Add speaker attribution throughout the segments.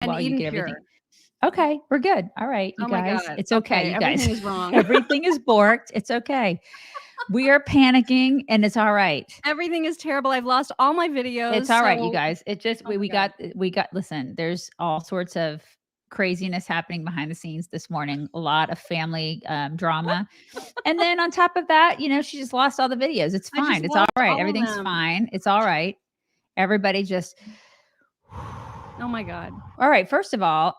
Speaker 1: And
Speaker 2: while you
Speaker 1: Eden
Speaker 2: get everything.
Speaker 1: Pure.
Speaker 2: Okay, we're good. All right, you
Speaker 1: Oh my
Speaker 2: guys.
Speaker 1: God.
Speaker 2: It's okay,
Speaker 1: Okay,
Speaker 2: you guys.
Speaker 1: everything is wrong.
Speaker 2: Everything is borked. It's okay. We are panicking and it's all right.
Speaker 1: Everything is terrible. I've lost all my videos.
Speaker 2: It's all right, you
Speaker 1: So
Speaker 2: guys. It just
Speaker 1: oh my
Speaker 2: we
Speaker 1: God.
Speaker 2: got listen, there's all sorts of craziness happening behind the scenes this morning. A lot of family drama. And then on top of that, she just lost all the videos. It's
Speaker 1: I just
Speaker 2: fine. It's all
Speaker 1: lost
Speaker 2: right.
Speaker 1: all of
Speaker 2: Everything's
Speaker 1: them.
Speaker 2: fine. It's all right. Everybody just
Speaker 1: Oh my God.
Speaker 2: all right. First of all,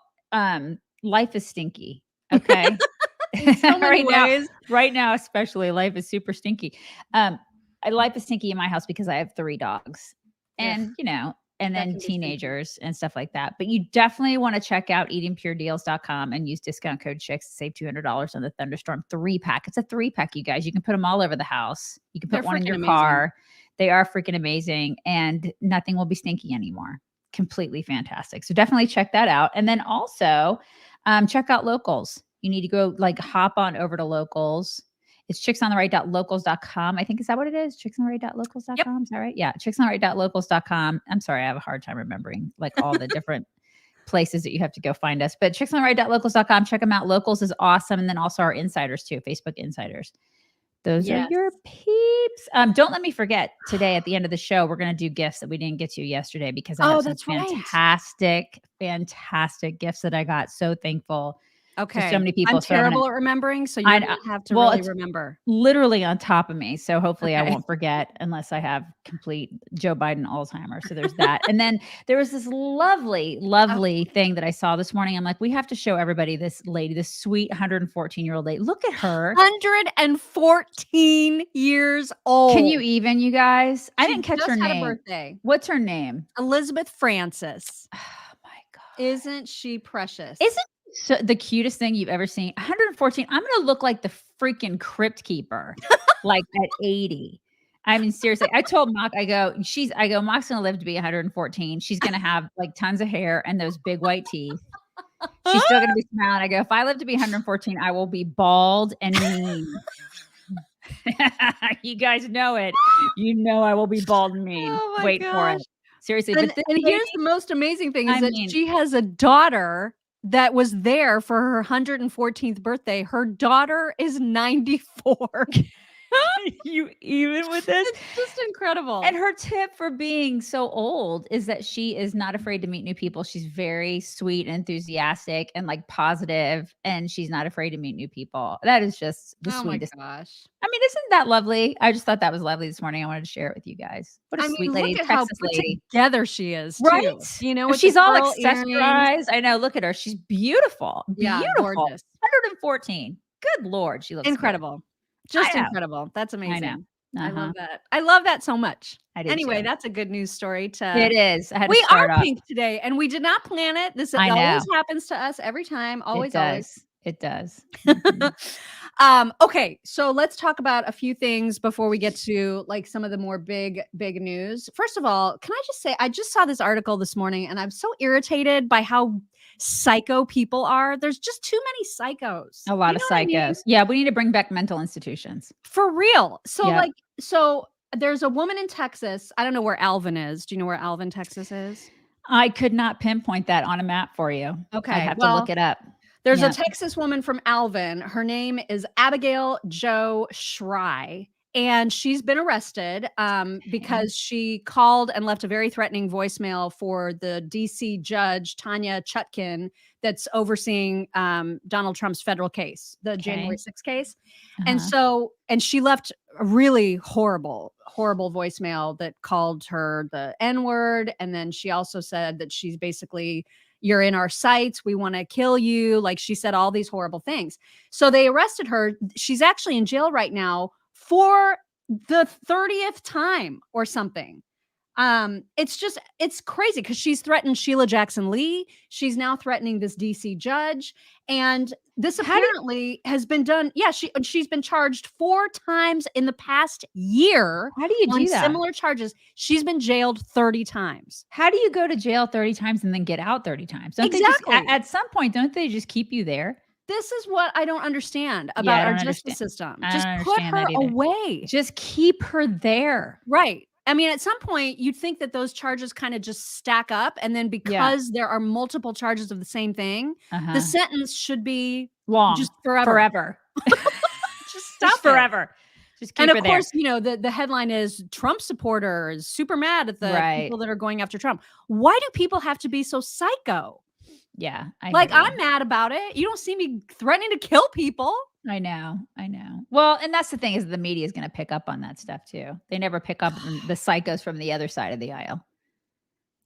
Speaker 2: life is stinky. Okay.
Speaker 1: In so many ways.
Speaker 2: Right now, especially life is super stinky. Life is stinky in my house because I have 3 dogs
Speaker 1: Ugh,
Speaker 2: and, and
Speaker 1: that
Speaker 2: then
Speaker 1: can be stinky.
Speaker 2: teenagers and stuff like that. But you definitely want to check out eatingpuredeals.com and use discount code Chicks to save $200 on the Thunderstorm 3-pack. It's a 3-pack, you guys. You can put them all over the house. You can put
Speaker 1: They're
Speaker 2: one in
Speaker 1: freaking
Speaker 2: your
Speaker 1: amazing.
Speaker 2: car. They are freaking amazing and nothing will be stinky anymore. Completely fantastic. So definitely check that out. And then also check out Locals. You need to go hop on over to Locals. It's chicksontheright.locals.com. I think, is that what it is? Chicksontheright.locals.com.
Speaker 1: Yep.
Speaker 2: Is that right? Yeah. Chicksontheright.locals.com. I'm sorry. I have a hard time remembering all the different places that you have to go find us, but chicksontheright.locals.com. Check them out. Locals is awesome. And then also our insiders too, Facebook insiders. Those are your peeps. Don't let me forget today at the end of the show, we're going to do gifts that we didn't get to yesterday because I have some
Speaker 1: that's right.
Speaker 2: fantastic gifts that I got. So thankful.
Speaker 1: Okay.
Speaker 2: So many people.
Speaker 1: I'm terrible at remembering, so you're going to have to really remember.
Speaker 2: Literally on top of me. So hopefully I won't forget unless I have complete Joe Biden Alzheimer's. So there's that. And then there was this lovely thing that I saw this morning. I'm like, we have to show everybody this lady, this sweet 114-year-old lady. Look at her.
Speaker 1: 114 years old.
Speaker 2: Can you even, you guys? I
Speaker 1: She
Speaker 2: didn't catch
Speaker 1: just
Speaker 2: her
Speaker 1: had
Speaker 2: name.
Speaker 1: a birthday.
Speaker 2: What's her name?
Speaker 1: Elizabeth Francis.
Speaker 2: Oh my God.
Speaker 1: Isn't she precious?
Speaker 2: Isn't the cutest thing you've ever seen? 114. I'm going to look like the freaking crypt keeper, at 80. I mean, seriously, I told Mock, I go, Mock's going to live to be 114. She's going to have tons of hair and those big white teeth. She's still going to be smiling. I go, if I live to be 114, I will be bald and mean. You guys know it. You know I will be bald and mean.
Speaker 1: Oh my
Speaker 2: Wait
Speaker 1: gosh.
Speaker 2: for it. Seriously.
Speaker 1: And here's the most amazing thing is she has a daughter that was there for her 114th birthday. Her daughter is 94.
Speaker 2: You even with this?
Speaker 1: It's just incredible.
Speaker 2: And her tip for being so old is that she is not afraid to meet new people. She's very sweet and enthusiastic and positive, and she's not afraid to meet new people. That is just the sweetest.
Speaker 1: My gosh.
Speaker 2: I mean, isn't that lovely? I just thought that was lovely this morning. I wanted to share it with you guys. What a sweet lady,
Speaker 1: look at
Speaker 2: Texas
Speaker 1: how
Speaker 2: lady.
Speaker 1: Together she is,
Speaker 2: right?
Speaker 1: Too.
Speaker 2: She's all accessorized. I know. Look at her. She's beautiful.
Speaker 1: Yeah,
Speaker 2: beautiful.
Speaker 1: gorgeous.
Speaker 2: 114. Good Lord, she looks
Speaker 1: incredible.
Speaker 2: Good.
Speaker 1: Just incredible. That's amazing.
Speaker 2: I know.
Speaker 1: I love that. I love that so much.
Speaker 2: Anyway,
Speaker 1: too. That's a good news story.
Speaker 2: It is.
Speaker 1: We are pink today, and we did not plan it. This always happens to us every time. Always,
Speaker 2: It does.
Speaker 1: Okay, so let's talk about a few things before we get to some of the more big news. First of all, can I just say I just saw this article this morning, and I'm so irritated by how psycho people are. There's just too many psychos.
Speaker 2: A lot of psychos. I mean? Yeah, we need to bring back mental institutions.
Speaker 1: For real. So so there's a woman in Texas. I don't know where Alvin is. Do you know where Alvin, Texas is?
Speaker 2: I could not pinpoint that on a map for you.
Speaker 1: Okay.
Speaker 2: I have to look it up.
Speaker 1: There's a Texas woman from Alvin. Her name is Abigail Jo Schrei. And she's been arrested because she called and left a very threatening voicemail for the DC judge, Tanya Chutkin, that's overseeing Donald Trump's federal case, the January 6th case. And she left a really horrible voicemail that called her the N-word. And then she also said that she's basically, you're in our sights. We want to kill you. She said all these horrible things. So they arrested her. She's actually in jail right now for the 30th time or something. It's crazy because she's threatened Sheila Jackson Lee. She's now threatening this DC judge. And this apparently has been done. Yeah, she's been charged 4 times in the past year.
Speaker 2: How do you do that?
Speaker 1: Similar charges. She's been jailed 30 times.
Speaker 2: How do you go to jail 30 times and then get out 30 times?
Speaker 1: Exactly.
Speaker 2: At some point, don't they just keep you there?
Speaker 1: This is what I don't understand about our justice system. Just put her away.
Speaker 2: Just keep her there.
Speaker 1: Right. I mean, at some point, you'd think that those charges kind of just stack up, and then
Speaker 2: Yeah.
Speaker 1: because there are multiple charges of the same thing, the
Speaker 2: Uh-huh.
Speaker 1: sentence should be
Speaker 2: Long.
Speaker 1: just forever.
Speaker 2: Forever.
Speaker 1: Just
Speaker 2: Just
Speaker 1: stop it.
Speaker 2: forever. Just
Speaker 1: And
Speaker 2: keep
Speaker 1: of
Speaker 2: it there.
Speaker 1: course, the headline is Trump supporters super mad at the
Speaker 2: Right.
Speaker 1: people that are going after Trump. Why do people have to be so psycho?
Speaker 2: Yeah, I hear
Speaker 1: Like,
Speaker 2: you.
Speaker 1: I'm mad about it. You don't see me threatening to kill people.
Speaker 2: I know, I know. Well, and that's the thing is the media is gonna pick up on that stuff too. They never pick up on the psychos from the other side of the aisle.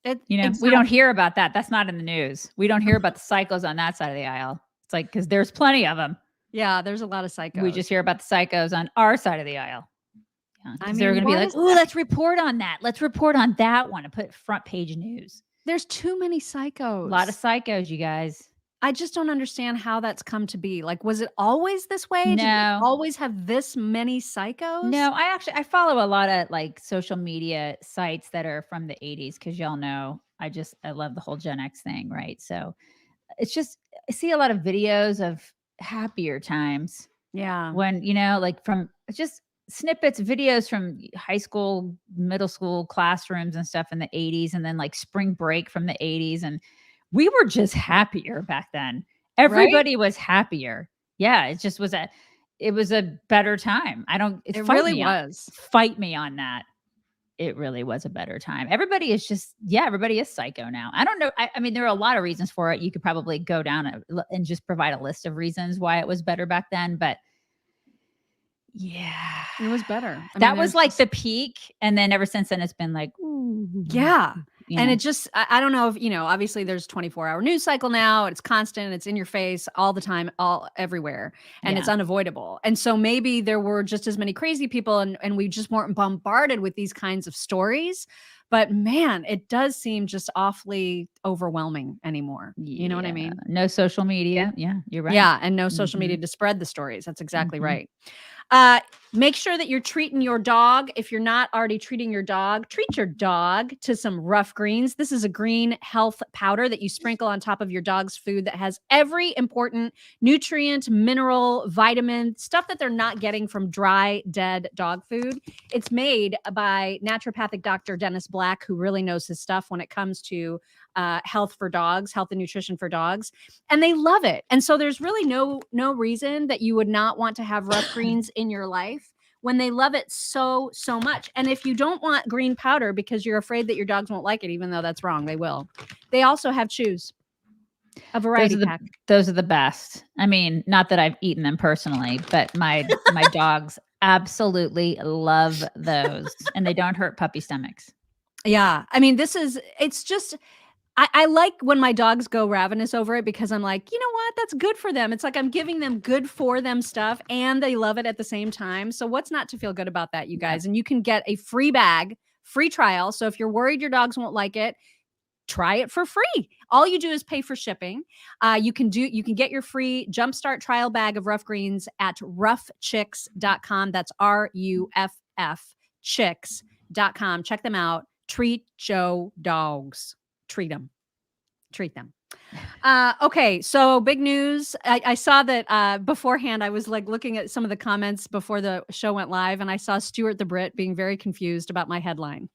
Speaker 2: We don't
Speaker 1: Exactly.
Speaker 2: hear about that. That's not in the news. We don't hear about the psychos on that side of the aisle. It's like because there's plenty of them.
Speaker 1: Yeah, there's a lot of
Speaker 2: We
Speaker 1: psychos.
Speaker 2: just hear about the psychos on our side of the aisle. Yeah,
Speaker 1: I
Speaker 2: because they're
Speaker 1: mean,
Speaker 2: gonna be
Speaker 1: what
Speaker 2: like,
Speaker 1: is
Speaker 2: "Oh,
Speaker 1: that?
Speaker 2: let's report on that. Let's report on that one," and put front page news.
Speaker 1: There's too many
Speaker 2: A lot of
Speaker 1: psychos.
Speaker 2: psychos, you guys.
Speaker 1: I just don't understand how that's come to be. Like, was it always this way? Did we
Speaker 2: No.
Speaker 1: always have this many psychos?
Speaker 2: No, I follow a lot of, like, social media sites that are from the '80s because 'cause y'all know I love the whole Gen X thing, right? So, it's just I see a lot of videos of happier times
Speaker 1: Yeah.
Speaker 2: when, like, from just snippets, videos from high school, middle school classrooms and stuff in the '80s, and then, like, spring break from the '80s, and we were just happier back then.
Speaker 1: Right?
Speaker 2: Everybody was happier. Yeah, it was a better time. I don't
Speaker 1: It really was.
Speaker 2: fight me on that. It really was a better time. Everybody is psycho now. I don't know. I mean, there are a lot of reasons for it. You could probably go down and just provide a list of reasons why it was better back then, but yeah.
Speaker 1: It was better. I mean,
Speaker 2: That was
Speaker 1: there's
Speaker 2: like
Speaker 1: just
Speaker 2: the peak, and then ever since then, it's been like, ooh,
Speaker 1: yeah.
Speaker 2: you
Speaker 1: And
Speaker 2: know?
Speaker 1: it just I don't know if, obviously there's 24-hour news cycle now. It's constant, it's in your face all the time, all everywhere, and it's
Speaker 2: Yeah.
Speaker 1: unavoidable. And so maybe there were just as many crazy people and we just weren't bombarded with these kinds of stories. But man, it does seem just awfully overwhelming anymore. You know what I
Speaker 2: Yeah.
Speaker 1: mean?
Speaker 2: No social media. Yeah, you're right.
Speaker 1: Yeah, and no social media
Speaker 2: Mhm,
Speaker 1: to spread the stories. That's exactly
Speaker 2: mhm.
Speaker 1: right. Make sure that you're treating your dog. If you're not already treating your dog, treat your dog to some Rough Greens. This is a green health powder that you sprinkle on top of your dog's food that has every important nutrient, mineral, vitamin, stuff that they're not getting from dry, dead dog food. It's made by naturopathic Dr. Dennis Black, who really knows his stuff when it comes to health for dogs, health and nutrition for dogs, and they love it. And so there's really no reason that you would not want to have Rough Greens in your life when they love it so much. And if you don't want green powder because you're afraid that your dogs won't like it, even though that's wrong, they will. They also have chews, a
Speaker 2: Those
Speaker 1: variety
Speaker 2: are the
Speaker 1: pack.
Speaker 2: those are the best. I mean, not that I've eaten them personally, but my dogs absolutely love those, and they don't hurt puppy stomachs.
Speaker 1: Yeah. I mean, it's just I like when my dogs go ravenous over it because I'm like, you know what? That's good for them. It's like I'm giving them good for them stuff and they love it at the same time. So what's not to feel good about that, you
Speaker 2: Yep.
Speaker 1: guys? And you can get a free bag, free trial. So if you're worried your dogs won't like it, try it for free. All you do is pay for shipping. You can get your free jumpstart trial bag of Rough Greens at roughchicks.com. That's RUFF chicks.com. Check them out. Treat Joe dogs. Treat them. Treat them. Okay, so big news. I saw that beforehand. I was like looking at some of the comments before the show went live, and I saw Stuart the Brit being very confused about my headline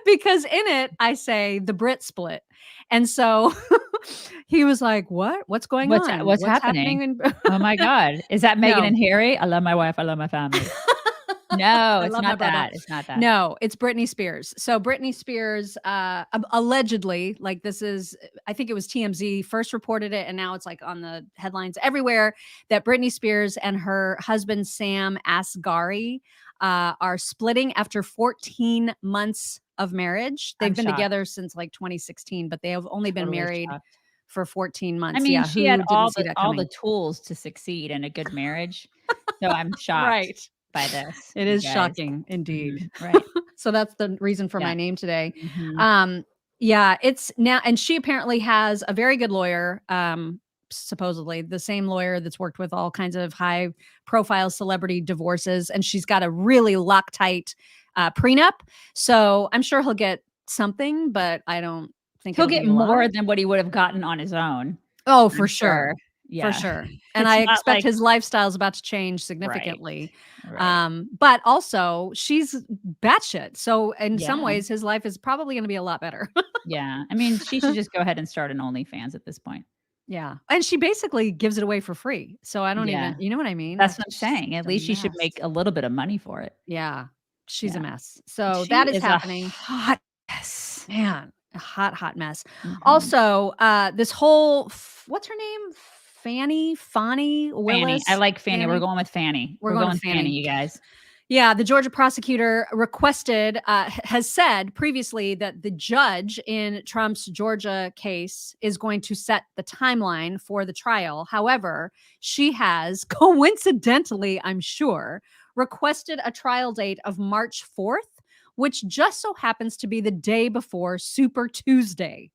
Speaker 1: because in it I say the Brit split, and so he was like, "What? What's going on?
Speaker 2: What's
Speaker 1: What's
Speaker 2: happening?
Speaker 1: happening?" In
Speaker 2: Oh my god. Is that Meghan
Speaker 1: no,
Speaker 2: and Harry? I love my wife, I love my family. No,
Speaker 1: I
Speaker 2: it's
Speaker 1: love my
Speaker 2: not
Speaker 1: brother.
Speaker 2: that, it's not that.
Speaker 1: No, it's Britney Spears. So Britney Spears, allegedly, like this is, I think it was TMZ first reported it, and now it's like on the headlines everywhere that Britney Spears and her husband Sam Asghari are splitting after 14 months of marriage.
Speaker 2: I'm
Speaker 1: They've been
Speaker 2: shocked,
Speaker 1: together since like 2016, but they have only been
Speaker 2: totally
Speaker 1: married
Speaker 2: shocked.
Speaker 1: for 14
Speaker 2: I
Speaker 1: months.
Speaker 2: mean,
Speaker 1: Yeah,
Speaker 2: she had
Speaker 1: who didn't see that
Speaker 2: all the
Speaker 1: coming?
Speaker 2: tools to succeed in a good marriage, so I'm shocked
Speaker 1: Right.
Speaker 2: by this,
Speaker 1: It
Speaker 2: you
Speaker 1: is
Speaker 2: guys.
Speaker 1: shocking indeed.
Speaker 2: Mhm, right,
Speaker 1: So that's the reason for
Speaker 2: yeah,
Speaker 1: my name today.
Speaker 2: mhm,
Speaker 1: Um, yeah, it's now, and she apparently has a very good lawyer. Supposedly the same lawyer that's worked with all kinds of high profile celebrity divorces, and she's got a really Loctite prenup. So I'm sure he'll get something, but I don't think
Speaker 2: he'll
Speaker 1: it'll
Speaker 2: get
Speaker 1: be a lot.
Speaker 2: more than what he would have gotten on his own,
Speaker 1: Oh,
Speaker 2: I'm
Speaker 1: for
Speaker 2: sure.
Speaker 1: sure. For
Speaker 2: Yeah.
Speaker 1: sure. And
Speaker 2: It's
Speaker 1: I
Speaker 2: not
Speaker 1: expect
Speaker 2: like
Speaker 1: his lifestyle is about to change
Speaker 2: right.
Speaker 1: significantly.
Speaker 2: Right.
Speaker 1: But also she's batshit. So in some
Speaker 2: Yeah.
Speaker 1: ways, his life is probably going to be a lot better.
Speaker 2: Yeah. I mean, she should just go ahead and start an OnlyFans at this point.
Speaker 1: Yeah. And she basically gives it away for free. So I don't
Speaker 2: Yeah.
Speaker 1: even, you know what I mean?
Speaker 2: That's
Speaker 1: Like
Speaker 2: what I'm
Speaker 1: she's
Speaker 2: saying. At
Speaker 1: a
Speaker 2: least she should
Speaker 1: mess.
Speaker 2: make a little bit of money for it.
Speaker 1: Yeah. She's a
Speaker 2: Yeah.
Speaker 1: mess. So
Speaker 2: She
Speaker 1: that is
Speaker 2: is a
Speaker 1: happening.
Speaker 2: hot mess.
Speaker 1: Man, a hot, hot mess.
Speaker 2: Mhm.
Speaker 1: Also, this whole what's her name? Fannie
Speaker 2: Fanny. I
Speaker 1: Willis.
Speaker 2: like Fanny. We're
Speaker 1: Fannie.
Speaker 2: going with Fanny.
Speaker 1: We're
Speaker 2: We're
Speaker 1: going with
Speaker 2: going Fanny,
Speaker 1: Fannie.
Speaker 2: you guys.
Speaker 1: Yeah, the Georgia prosecutor requested, has said previously that the judge in Trump's Georgia case is going to set the timeline for the trial. However, she has coincidentally, I'm sure, requested a trial date of March 4th, which just so happens to be the day before Super Tuesday.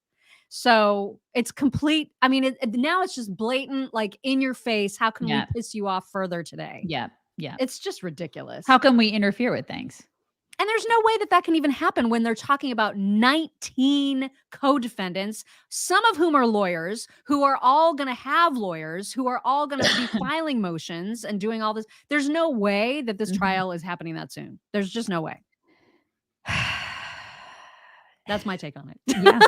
Speaker 1: So it's complete. I mean, now it's just blatant, like in your face. How can we
Speaker 2: Yeah.
Speaker 1: piss you off further today?
Speaker 2: Yeah. Yeah.
Speaker 1: It's just ridiculous.
Speaker 2: How can we interfere with things?
Speaker 1: And there's no way that that can even happen when they're talking about 19 co-defendants, some of whom are lawyers, who are all going to have lawyers, who are all going to be filing motions and doing all this. There's no way that this
Speaker 2: Mhm.
Speaker 1: trial is happening that soon. There's just no way. That's my take on it.
Speaker 2: Yeah.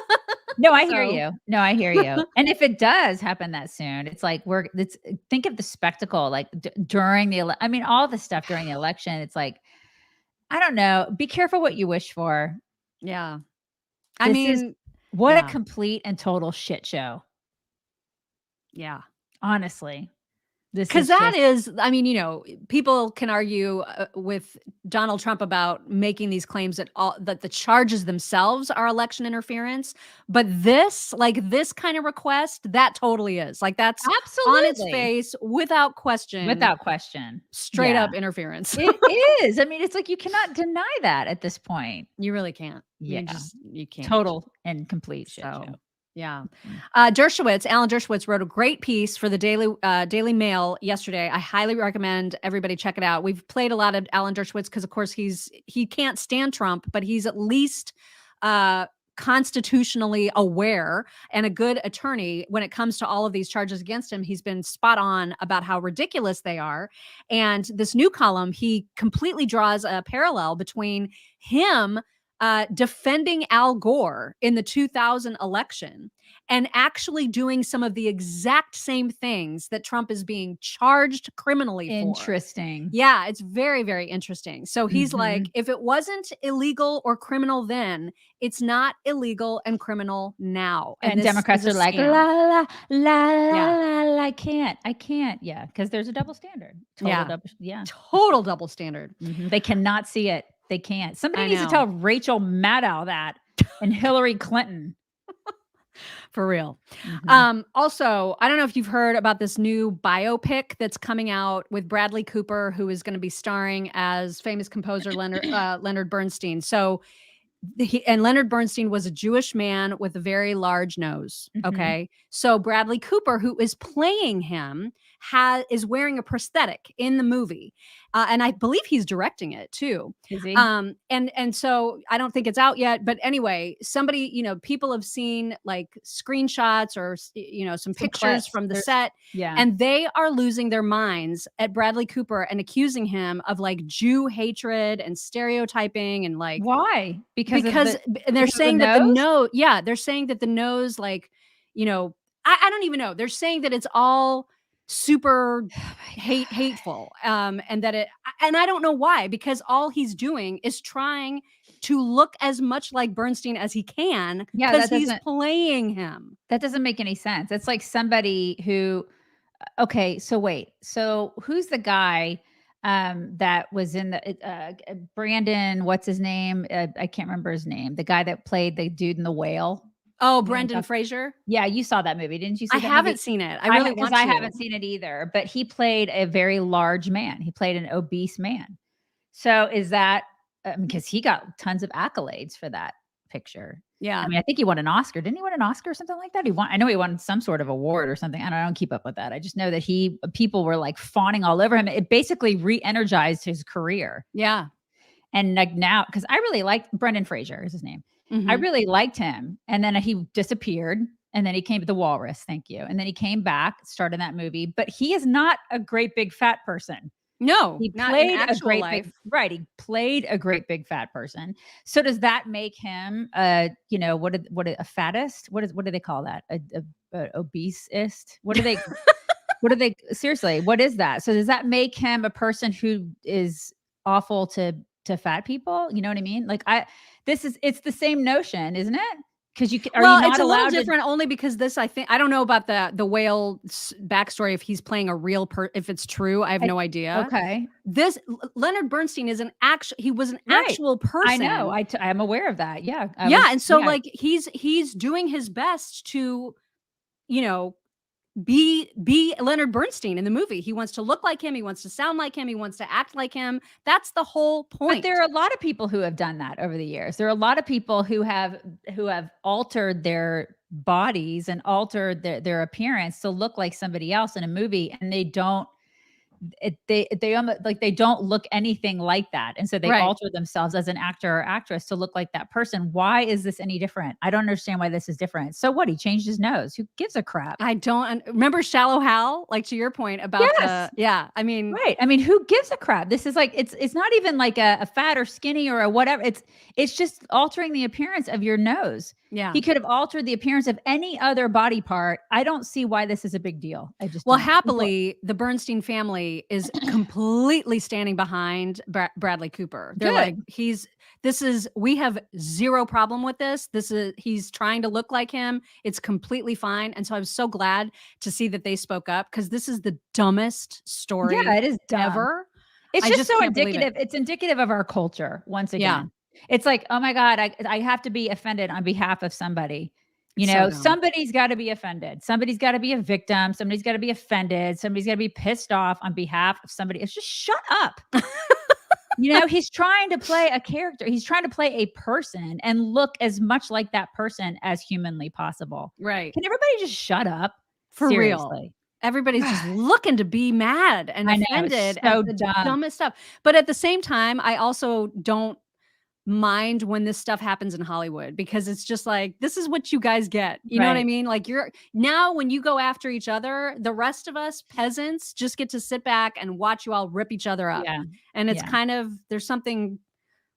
Speaker 2: No, I hear
Speaker 1: So
Speaker 2: you. No, I hear you. And if it does happen that soon, it's like it's think of the spectacle like during the I mean all the stuff during the election. It's like I don't know. Be careful what you wish for.
Speaker 1: yeah. I
Speaker 2: This is
Speaker 1: mean,
Speaker 2: what a
Speaker 1: yeah.
Speaker 2: complete and total shit show.
Speaker 1: Yeah.
Speaker 2: Honestly, this
Speaker 1: Because
Speaker 2: is
Speaker 1: that
Speaker 2: just
Speaker 1: is, I mean, people can argue with Donald Trump about making these claims that the charges themselves are election interference, but this kind of request, that totally is. Like that's on its
Speaker 2: absolutely
Speaker 1: face,
Speaker 2: without question.
Speaker 1: straight
Speaker 2: Yeah,
Speaker 1: up interference.
Speaker 2: it is. I mean, it's like you cannot deny that at this point.
Speaker 1: You really can't.
Speaker 2: Yeah,
Speaker 1: You can't.
Speaker 2: total and complete shit
Speaker 1: So
Speaker 2: show.
Speaker 1: yeah.
Speaker 2: Mhm.
Speaker 1: Alan Dershowitz wrote a great piece for the Daily Mail yesterday. I highly recommend everybody check it out. We've played a lot of Alan Dershowitz because, of course, he can't stand Trump, but he's at least uh, constitutionally aware and a good attorney when it comes to all of these charges against him. He's been spot on about how ridiculous they are. And this new column, he completely draws a parallel between him defending Al Gore in the 2000 election and actually doing some of the exact same things that Trump is being charged criminally for.
Speaker 2: Interesting.
Speaker 1: Yeah, it's very, very interesting. So he's like,
Speaker 2: Mhm.
Speaker 1: if it wasn't illegal or criminal then, it's not illegal and criminal now. And
Speaker 2: And
Speaker 1: this is
Speaker 2: Democrats
Speaker 1: a
Speaker 2: are like,
Speaker 1: scam.
Speaker 2: la la la
Speaker 1: Yeah.
Speaker 2: la la. I can't. Yeah, because there's a double standard. Total
Speaker 1: Yeah.
Speaker 2: double. Yeah,
Speaker 1: Total double standard.
Speaker 2: they cannot see it. They can't. Somebody
Speaker 1: I
Speaker 2: needs to
Speaker 1: know.
Speaker 2: tell Rachel Maddow that, and Hillary Clinton.
Speaker 1: For real.
Speaker 2: Mhm.
Speaker 1: Also, I don't know if you've heard about this new biopic that's coming out with Bradley Cooper, who is going to be starring as famous composer Leonard Bernstein. So and Leonard Bernstein was a Jewish man with a very large nose.
Speaker 2: Mhm.
Speaker 1: Okay. So Bradley Cooper, who is playing him, is wearing a prosthetic in the movie. And I believe he's directing it too.
Speaker 2: Is he?
Speaker 1: And so I don't think it's out yet. But anyway, people have seen like screenshots or some
Speaker 2: Some
Speaker 1: pictures
Speaker 2: clips.
Speaker 1: from the
Speaker 2: There's
Speaker 1: set,
Speaker 2: yeah.
Speaker 1: and they are losing their minds at Bradley Cooper and accusing him of like Jew hatred and stereotyping and like
Speaker 2: Why?
Speaker 1: and they're
Speaker 2: Because of the
Speaker 1: saying that
Speaker 2: nose?
Speaker 1: they're saying that the nose, like, I don't even know. They're saying that it's all super
Speaker 2: Oh my
Speaker 1: hateful. And and I don't know why, because all he's doing is trying to look as much like Bernstein as he can
Speaker 2: Yeah,
Speaker 1: because he's playing him.
Speaker 2: that doesn't make any sense. It's like somebody who okay, so wait. So who's the guy that was in Brandon, what's his name? I can't remember his name. The guy that played the dude in The Whale.
Speaker 1: Oh,
Speaker 2: You know what I'm
Speaker 1: Brendan
Speaker 2: talking
Speaker 1: Fraser.
Speaker 2: Yeah, you saw that movie. Didn't you
Speaker 1: I
Speaker 2: see that movie?
Speaker 1: haven't seen it. I really
Speaker 2: Because
Speaker 1: want
Speaker 2: I
Speaker 1: to.
Speaker 2: haven't seen it either, but he played a very large man. He played an obese man. So is that because he got tons of accolades for that picture. I
Speaker 1: Yeah.
Speaker 2: mean, I think he won an Oscar. Didn't he win an Oscar or something like that? I know he won some sort of award or something. I don't keep up with that. I just know that people were like fawning all over him. It basically re-energized his career.
Speaker 1: Yeah.
Speaker 2: And like now, because I really liked Brendan Fraser is his name. I
Speaker 1: Mhm.
Speaker 2: really liked him. And then he disappeared. And then he came to the walrus. Thank you. And then he came back, started that movie, but he is not a great big fat person.
Speaker 1: No,
Speaker 2: He
Speaker 1: not in
Speaker 2: played a
Speaker 1: actual
Speaker 2: great
Speaker 1: life.
Speaker 2: big right, he played a great big fat person. So does that make him what a fattest? What do they call that? A obeseist? What do they seriously, what is that? So does that make him a person who is awful to fat people? You know what I mean? Like it's the same notion, isn't it? Because are you
Speaker 1: Well, it's
Speaker 2: not
Speaker 1: a little
Speaker 2: allowed to
Speaker 1: different only because this, I don't know about the whale backstory, if he's playing a real if it's true. I have no idea.
Speaker 2: okay.
Speaker 1: This Leonard Bernstein is he was an
Speaker 2: Right.
Speaker 1: actual
Speaker 2: I know.
Speaker 1: person.
Speaker 2: I'm aware of that. Yeah.
Speaker 1: Yeah, and so like he's doing his best to, you know, be Leonard Bernstein in the movie. He wants to look like him, he wants to sound like him, he wants to act like him. That's the whole
Speaker 2: But
Speaker 1: point.
Speaker 2: there are a lot of people who have done that over the years. There are a lot of people who have altered their bodies and altered their appearance to look like somebody else in a movie, and they don't they almost like they don't look anything like that, and so they
Speaker 1: Right.
Speaker 2: alter themselves as an actor or actress to look like that person. Why is this any different? I don't understand why this is different. So what? He changed his nose. Who gives a crap?
Speaker 1: I don't remember Shallow Hal, like to your point about
Speaker 2: Yes.
Speaker 1: I mean,
Speaker 2: Right. I mean, who gives a crap? This is like it's not even like a fat or skinny or a whatever. It's just altering the appearance of your nose.
Speaker 1: yeah.
Speaker 2: He could have altered the appearance of any other body part. I don't see why this is a big deal. I just
Speaker 1: Well,
Speaker 2: don't.
Speaker 1: happily, the Bernstein family is completely standing behind Bradley Cooper. They're like,
Speaker 2: Good.
Speaker 1: we have zero problem with this. He's trying to look like him. It's completely fine. And so I was so glad to see that they spoke up, because this is the dumbest story
Speaker 2: Yeah, it is dumb.
Speaker 1: ever.
Speaker 2: It's
Speaker 1: I
Speaker 2: just so
Speaker 1: can't believe
Speaker 2: indicative.
Speaker 1: it.
Speaker 2: It's indicative of our culture once
Speaker 1: Yeah.
Speaker 2: again. It's like, oh my God, I have to be offended on behalf of somebody. You
Speaker 1: So
Speaker 2: know,
Speaker 1: dumb.
Speaker 2: somebody's got to be offended. Somebody's got to be a victim. Somebody's got to be offended. Somebody's got to be pissed off on behalf of somebody. It's just shut up. You know, he's trying to play a character. He's trying to play a person and look as much like that person as humanly possible.
Speaker 1: Right.
Speaker 2: Can everybody just shut up?
Speaker 1: For real.
Speaker 2: Seriously.
Speaker 1: Everybody's just looking to be mad and
Speaker 2: I know, it's
Speaker 1: offended
Speaker 2: so
Speaker 1: at the
Speaker 2: dumb.
Speaker 1: dumbest stuff. But at the same time, I also don't mind when this stuff happens in Hollywood, because it's just like, this is what you guys get. You know what I
Speaker 2: Right.
Speaker 1: mean? Like, now when you go after each other, the rest of us peasants just get to sit back and watch you all rip each other up.
Speaker 2: Yeah.
Speaker 1: And it's
Speaker 2: Yeah.
Speaker 1: kind of, there's something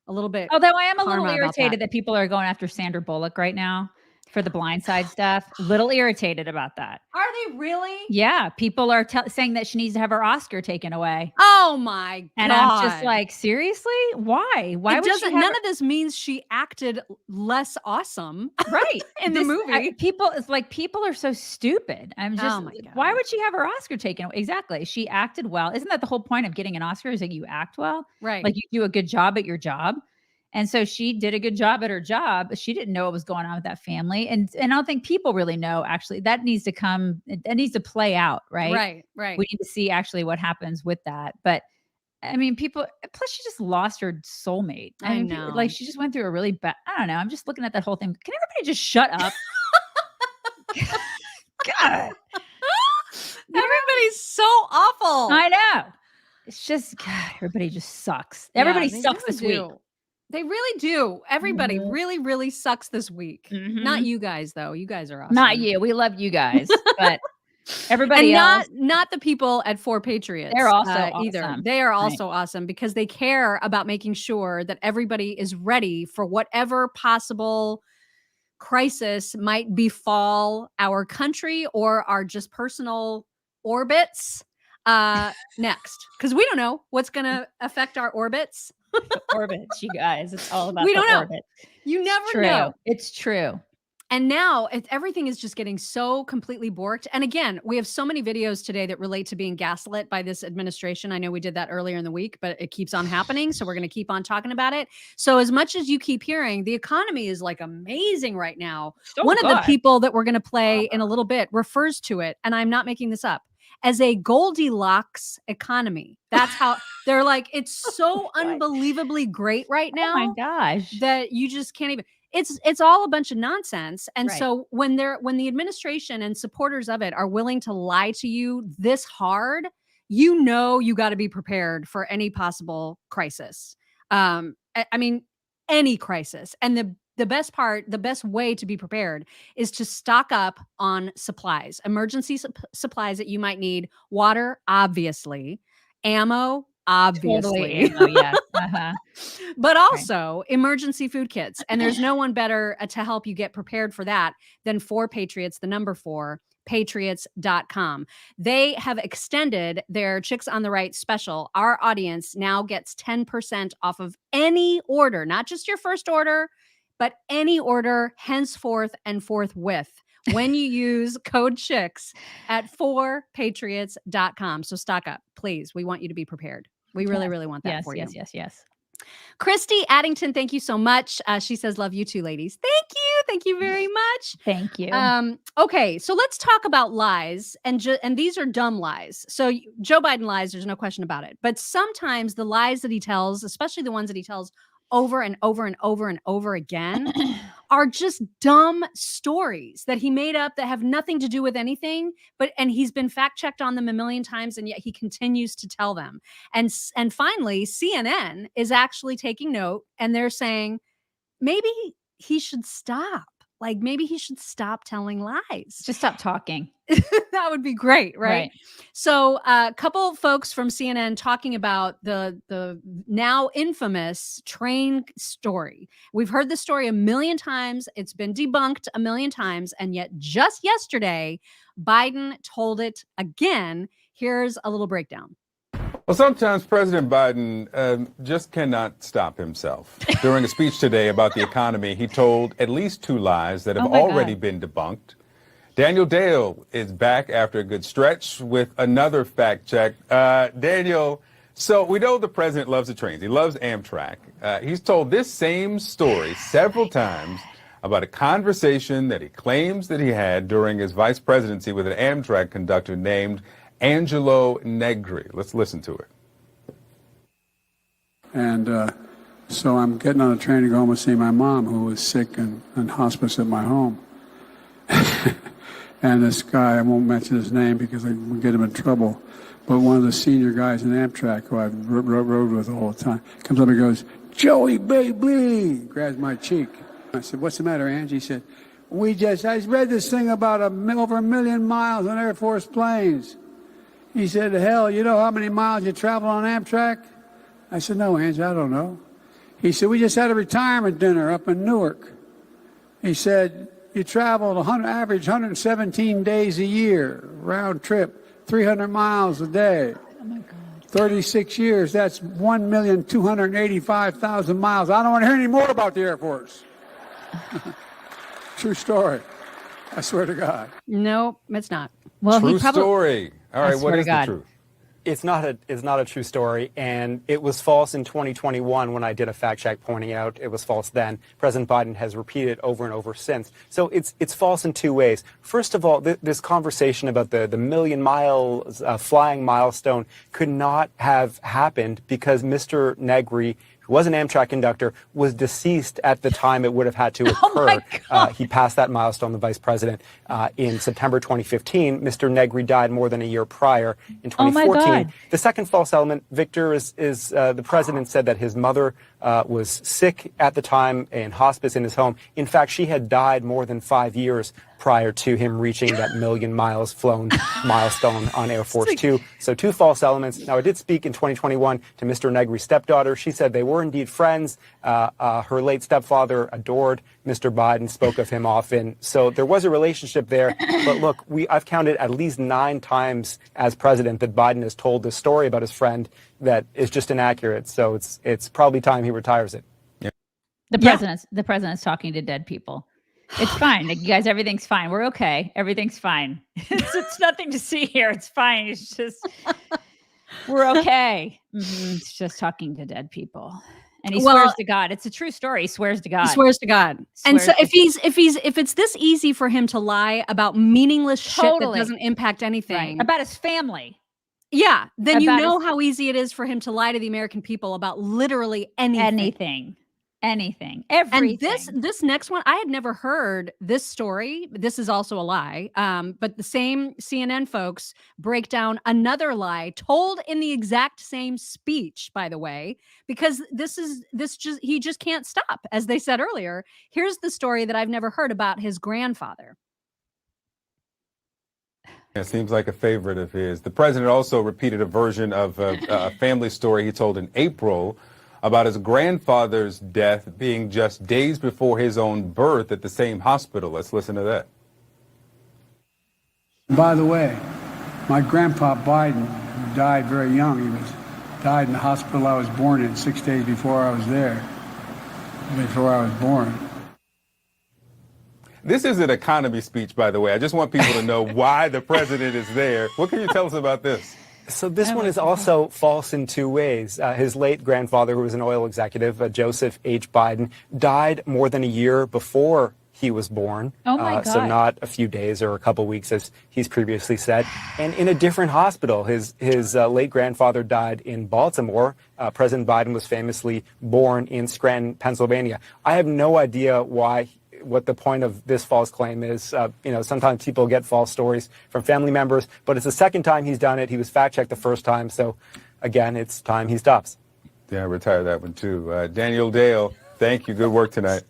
Speaker 1: a little bit
Speaker 2: Although I am a little
Speaker 1: karma about
Speaker 2: irritated that people are going after Sandra Bullock right now for the Blind Side stuff. Little irritated about that.
Speaker 1: Are they really?
Speaker 2: Yeah, people are saying that she needs to have her Oscar taken away.
Speaker 1: Oh my God.
Speaker 2: And I'm just like, seriously? Why? Why
Speaker 1: it
Speaker 2: would
Speaker 1: doesn't,
Speaker 2: she have
Speaker 1: none of this means she acted less awesome
Speaker 2: right
Speaker 1: in the movie.
Speaker 2: People are so stupid. I'm just
Speaker 1: Oh my God.
Speaker 2: why would she have her Oscar taken away? Exactly. She acted well. Isn't that the whole point of getting an Oscar, is that you act well?
Speaker 1: Right.
Speaker 2: Like you do a good job at your job. And so she did a good job at her job. She didn't know what was going on with that family. And I don't think people really know, actually. That needs to play out, right?
Speaker 1: Right.
Speaker 2: We need to see actually what happens with that. But I mean, plus she just lost her soulmate. I mean,
Speaker 1: know.
Speaker 2: like she just went through a really bad, I don't know. I'm just looking at that whole thing. Can everybody just shut up? God.
Speaker 1: Everybody's so awful.
Speaker 2: I know. It's just, God, everybody just sucks. Everybody sucks this week.
Speaker 1: They really do. Everybody really, really sucks this week. Not
Speaker 2: Mhm.
Speaker 1: you guys, though. You guys are awesome.
Speaker 2: Not you. We love you guys, but everybody else.
Speaker 1: Not the people at Four Patriots.
Speaker 2: They're also
Speaker 1: either.
Speaker 2: awesome.
Speaker 1: They are also awesome, because they care about making sure that everybody is ready for whatever possible crisis might befall our country or our just personal orbits next, because we don't know what's going to affect our orbits.
Speaker 2: Orbits, you guys. It's all about
Speaker 1: We don't know.
Speaker 2: orbit.
Speaker 1: You never
Speaker 2: It's true.
Speaker 1: know.
Speaker 2: It's true.
Speaker 1: And now everything is just getting so completely borked. And again, we have so many videos today that relate to being gaslit by this administration. I know we did that earlier in the week, but it keeps on happening. So we're going to keep on talking about it. So as much as you keep hearing the economy is like amazing right now, one of the people that we're going to play in a little bit refers to it, and I'm not making this up, as a Goldilocks economy. That's how they're like, it's so unbelievably great right now.
Speaker 2: Oh my gosh.
Speaker 1: That you just can't even. It's all a bunch of nonsense. And
Speaker 2: Right.
Speaker 1: so when the administration and supporters of it are willing to lie to you this hard, you got to be prepared for any possible crisis. I mean, any crisis. And the best part, the best way to be prepared is to stock up on supplies, emergency supplies that you might need. Water, obviously. Ammo,
Speaker 2: Totally
Speaker 1: obviously.
Speaker 2: ammo, yes. Uh-huh.
Speaker 1: But
Speaker 2: Right.
Speaker 1: also emergency food kits. And there's no one better to help you get prepared for that than 4Patriots, the number 4, patriots.com. They have extended their Chicks on the Right special. Our audience now gets 10% off of any order, not just your first order, but any order henceforth and forthwith when you use code CHICKS at 4patriots.com. So stock up, please. We want you to be prepared. We really,
Speaker 2: Yes.
Speaker 1: really want that
Speaker 2: Yes,
Speaker 1: for you.
Speaker 2: yes, yes, yes.
Speaker 1: Christy Addington, thank you so much. She says, love you too, ladies. Thank you. Thank you very much.
Speaker 2: Thank you.
Speaker 1: Okay, so let's talk about lies. And these are dumb lies. So Joe Biden lies, there's no question about it. But sometimes the lies that he tells, especially the ones that he tells over and over and over and over again, are just dumb stories that he made up that have nothing to do with anything, and he's been fact checked on them a million times, and yet he continues to tell them. And finally, CNN is actually taking note, and they're saying maybe he should stop. Like, maybe he should stop telling lies.
Speaker 2: Just stop talking.
Speaker 1: That would be great, right? So a couple folks from CNN talking about the now infamous train story. We've heard the story a million times. It's been debunked a million times. And yet just yesterday, Biden told it again. Here's a little breakdown.
Speaker 3: Well, sometimes President Biden just cannot stop himself. During a speech today about the economy, he told at least 2 lies that have already been debunked. Daniel Dale is back after a good stretch with another fact check. Daniel, so we know the president loves the trains. He loves Amtrak. He's told this same story several times about a conversation that he claims that he had during his vice presidency with an Amtrak conductor named Angelo Negri. Let's listen to it.
Speaker 4: And so I'm getting on a train to go home and see my mom, who was sick and in hospice at my home. And this guy, I won't mention his name because I will get him in trouble, but one of the senior guys in Amtrak who I rode with all the time comes up and goes, "Joey, baby," grabs my cheek. I said, "What's the matter, Angie?" He said, I read this thing about over 1 million miles on Air Force planes. He said, "Hell, you know how many miles you travel on Amtrak?" I said, "No, Angie, I don't know." He said, "We just had a retirement dinner up in Newark." He said, "You traveled average 117 days a year, round trip, 300 miles a day.
Speaker 2: Oh my God.
Speaker 4: 36 years, that's 1,285,000 miles. I don't want to hear any more about the Air Force." True story. I swear to God.
Speaker 1: No, it's not.
Speaker 2: Well,
Speaker 3: True story. All right, what is the truth?
Speaker 5: It's not a true story, and it was false in 2021 when I did a fact check pointing out it was false then. President Biden has repeated it over and over since. So it's false in 2 ways. First of all, this conversation about the million miles flying milestone could not have happened because Mr. Negri, who was an Amtrak conductor, was deceased at the time it would have had to occur. He passed that milestone, the vice president, in September 2015. Mr. Negri died more than a year prior in 2014. The second false element, Victor, is the president said that his mother was sick at the time in hospice in his home. In fact, she had died more than 5 years prior to him reaching that million miles flown milestone on Air Force Two. So 2 false elements. Now, I did speak in 2021 to Mr. Negri's stepdaughter. She said they were indeed friends. Her late stepfather adored Mr. Biden, spoke of him often. So there was a relationship there. But look, I've counted at least 9 times as president that Biden has told this story about his friend that is just inaccurate. So it's probably time he retires it.
Speaker 2: The president's talking to dead people. It's fine. Like, you guys, everything's fine. We're okay. Everything's fine. It's nothing to see here. It's fine. It's just, we're okay. It's just talking to dead people. And he swears to God. It's a true story. He swears to God.
Speaker 1: He swears to God. And so if it's this easy for him to lie about meaningless shit that doesn't impact anything.
Speaker 2: About his family.
Speaker 1: Yeah. Then you know how easy it is for him to lie to the American people about literally anything.
Speaker 2: anything, everything.
Speaker 1: And this next one, I had never heard this story. This is also a lie. But the same CNN folks break down another lie told in the exact same speech, by the way, because he just can't stop, as they said earlier. Here's the story that I've never heard about his grandfather.
Speaker 3: It seems like a favorite of his. The president also repeated a version of a family story he told in April about his grandfather's death being just days before his own birth at the same hospital. Let's listen to that.
Speaker 4: By the way, my grandpa Biden, who died very young, died in the hospital I was born in 6 days before I was there, before I was born.
Speaker 3: This is an economy speech, by the way. I just want people to know why the president is there. What can you tell us about this?
Speaker 5: So this one is also false in two ways. His late grandfather, who was an oil executive, Joseph H. Biden, died more than a year before he was born.
Speaker 2: Oh my God.
Speaker 5: So not a few days or a couple weeks, as he's previously said. And in a different hospital. His late grandfather died in Baltimore. President Biden was famously born in Scranton, Pennsylvania. I have no idea what the point of this false claim is. Sometimes people get false stories from family members, but it's the second time he's done it. He was fact-checked the first time. So, again, it's time he stops.
Speaker 3: Yeah, retire that one, too. Daniel Dale, thank you. Good work tonight.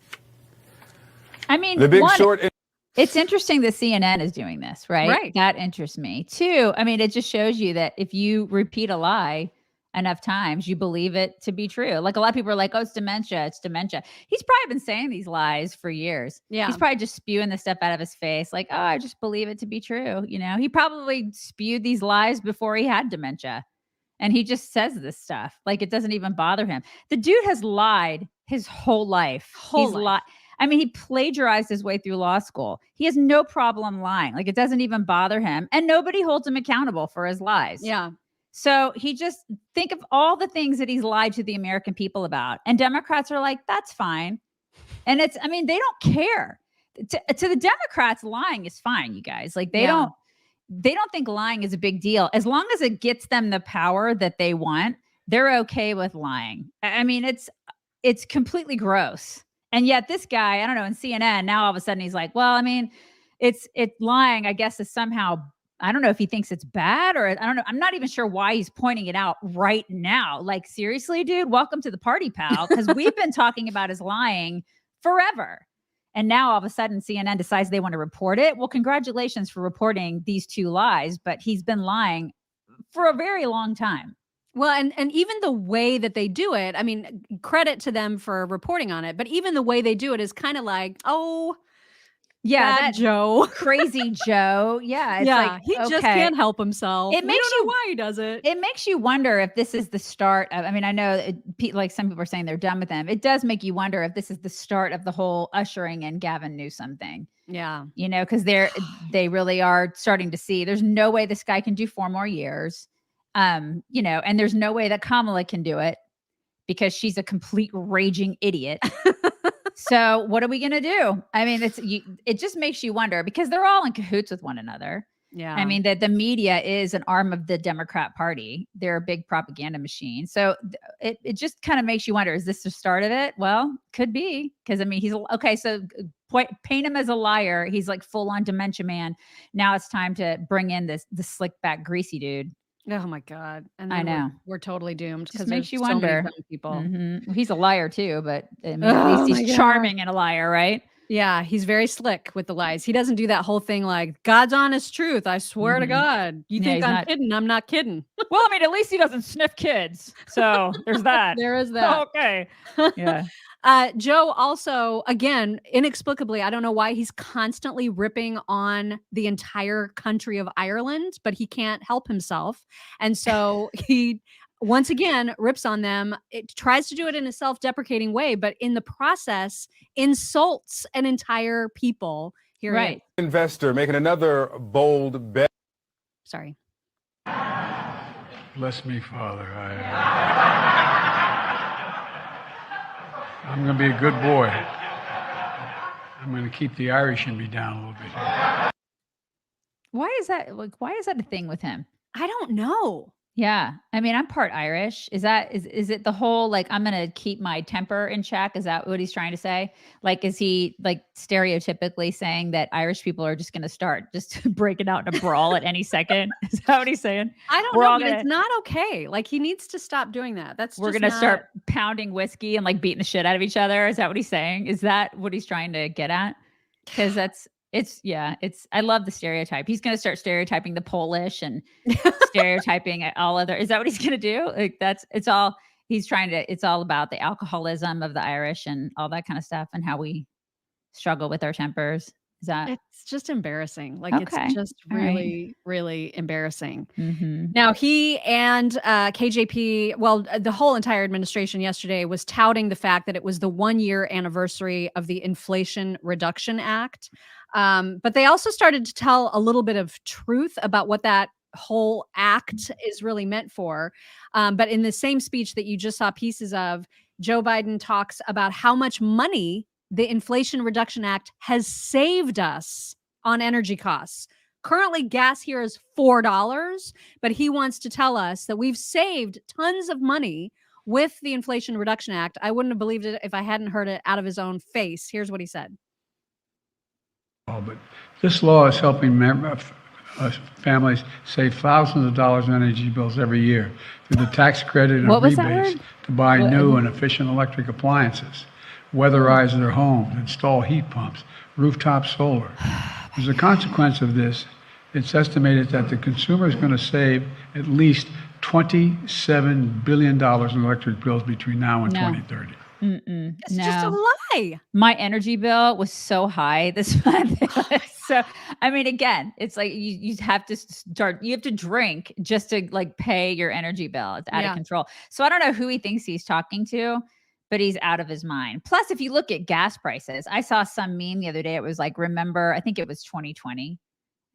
Speaker 2: I mean,
Speaker 3: The Big Short.
Speaker 2: It's interesting that CNN is doing this, right?
Speaker 1: Right.
Speaker 2: That interests me. Two, I mean, it just shows you that if you repeat a lie enough times, you believe it to be true. Like a lot of people are like, oh, it's dementia. It's dementia. He's probably been saying these lies for years.
Speaker 1: Yeah.
Speaker 2: He's probably just spewing this stuff out of his face. Like, oh, I just believe it to be true. He probably spewed these lies before he had dementia. And he just says this stuff. Like it doesn't even bother him. The dude has lied his whole life. I mean, he plagiarized his way through law school. He has no problem lying. Like it doesn't even bother him. And nobody holds him accountable for his lies.
Speaker 1: Yeah.
Speaker 2: So think of all the things that he's lied to the American people about. And Democrats are like, that's fine. And they don't care. To the Democrats, lying is fine, you guys. Like they don't think lying is a big deal. As long as it gets them the power that they want, they're okay with lying. I mean, it's completely gross. And yet this guy, I don't know, in CNN, now all of a sudden he's like, well, I mean, it's lying, I guess, is somehow, I don't know if he thinks it's bad or I don't know. I'm not even sure why he's pointing it out right now. Like, seriously, dude, welcome to the party, pal. Because we've been talking about his lying forever. And now all of a sudden CNN decides they want to report it. Well, congratulations for reporting these two lies, but he's been lying for a very long time.
Speaker 1: Well, and even the way that they do it, I mean, credit to them for reporting on it, but even the way they do it is kind of like, oh,
Speaker 2: yeah,
Speaker 1: that Joe.
Speaker 2: Crazy Joe. Yeah. It's like,
Speaker 1: he just can't help himself.
Speaker 2: It makes
Speaker 1: you know why he does it.
Speaker 2: It makes you wonder if this is the start of, I mean, I know like some people are saying they're done with him. It does make you wonder if this is the start of the whole ushering in Gavin Newsom thing.
Speaker 1: Yeah.
Speaker 2: Because they really are starting to see there's no way this guy can do 4 more years. And there's no way that Kamala can do it because she's a complete raging idiot. So what are we going to do? I mean, it just makes you wonder because they're all in cahoots with one another.
Speaker 1: Yeah.
Speaker 2: I mean, the media is an arm of the Democrat Party. They're a big propaganda machine. So it just kind of makes you wonder, is this the start of it? Well, could be. Because, I mean, he's okay. So paint him as a liar. He's like full on dementia man. Now it's time to bring in the slick back greasy dude.
Speaker 1: Oh my God. And
Speaker 2: I know.
Speaker 1: We're totally doomed because
Speaker 2: makes you
Speaker 1: so
Speaker 2: wonder.
Speaker 1: many dumb people.
Speaker 2: Mm-hmm. Well, he's a liar too, but I mean, at least he's charming and a liar, right?
Speaker 1: Yeah, he's very slick with the lies. He doesn't do that whole thing like God's honest truth. I swear to God. You think I'm kidding? I'm not kidding.
Speaker 2: Well, I mean, at least he doesn't sniff kids. So there's that.
Speaker 1: There is that.
Speaker 2: Okay. Yeah.
Speaker 1: Joe also, again, inexplicably, I don't know why he's constantly ripping on the entire country of Ireland, but he can't help himself. And so he once again rips on them. It tries to do it in a self-deprecating way, but in the process insults an entire people. Here,
Speaker 2: right.
Speaker 3: Investor making another bold bet.
Speaker 1: Sorry.
Speaker 4: Bless me, Father. I'm going to be a good boy. I'm going to keep the Irish in me down a little bit.
Speaker 2: Why is that a thing with him?
Speaker 1: I don't know.
Speaker 2: Yeah. I mean, I'm part Irish. Is it the whole, like, I'm gonna keep my temper in check? Is that what he's trying to say? Like, is he, like, stereotypically saying that Irish people are just gonna start just breaking out in a brawl at any second? Is that what he's saying?
Speaker 1: I don't
Speaker 2: We're
Speaker 1: know,
Speaker 2: all
Speaker 1: but it's
Speaker 2: gonna
Speaker 1: not okay. Like, he needs to stop doing that. That's
Speaker 2: we're
Speaker 1: just
Speaker 2: gonna
Speaker 1: not.
Speaker 2: start pounding whiskey and, like, beating the shit out of each other. Is that what he's saying? Is that what he's trying to get at? Because I love the stereotype. He's gonna start stereotyping the Polish and stereotyping all other. Is that what he's gonna do? Like, it's all he's trying to. It's all about the alcoholism of the Irish and all that kind of stuff, and how we struggle with our tempers. Is that
Speaker 1: It's just embarrassing. Like, it's
Speaker 2: okay?
Speaker 1: just
Speaker 2: All right.
Speaker 1: really, really embarrassing.
Speaker 2: Mm-hmm.
Speaker 1: Now, he and KJP, well, the whole entire administration yesterday was touting the fact that it was the 1-year anniversary of the Inflation Reduction Act. But they also started to tell a little bit of truth about what that whole act is really meant for. But in the same speech that you just saw pieces of, Joe Biden talks about how much money the Inflation Reduction Act has saved us on energy costs. Currently, gas here is $4, but he wants to tell us that we've saved tons of money with the Inflation Reduction Act. I wouldn't have believed it if I hadn't heard it out of his own face. Here's what he said.
Speaker 4: But this law is helping families save thousands of dollars in energy bills every year through the tax credit and
Speaker 2: What was that
Speaker 4: rebates
Speaker 2: word?
Speaker 4: to buy new and efficient electric appliances, weatherize their homes, install heat pumps, rooftop solar. As a consequence of this, it's estimated that the consumer is going to save at least $27 billion in electric bills between now and 2030.
Speaker 1: It's just a lie.
Speaker 2: My energy bill was so high this month. So, I mean, again, it's like you have to drink just to, like, pay your energy bill. It's out of control. So I don't know who he thinks he's talking to, but he's out of his mind. Plus, if you look at gas prices, I saw some meme the other day. It was like, remember, I think it was 2020.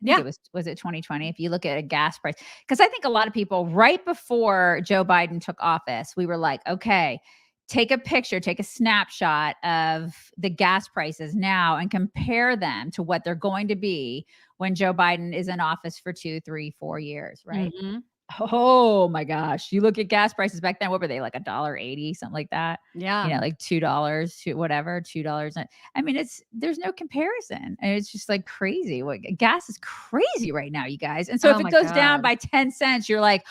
Speaker 1: Yeah.
Speaker 2: Was it 2020? If you look at a gas price, because I think a lot of people right before Joe Biden took office, we were like, okay, take a picture, take a snapshot of the gas prices now and compare them to what they're going to be when Joe Biden is in office for 2, 3, 4 years, right?
Speaker 1: Mhm.
Speaker 2: Oh my gosh. You look at gas prices back then, what were they, like $1.80, something like that?
Speaker 1: Yeah.
Speaker 2: You know, like $2, whatever, $2. I mean, there's no comparison. And it's just like crazy. Gas is crazy right now, you guys. And so if it goes down by 10 cents, you're like,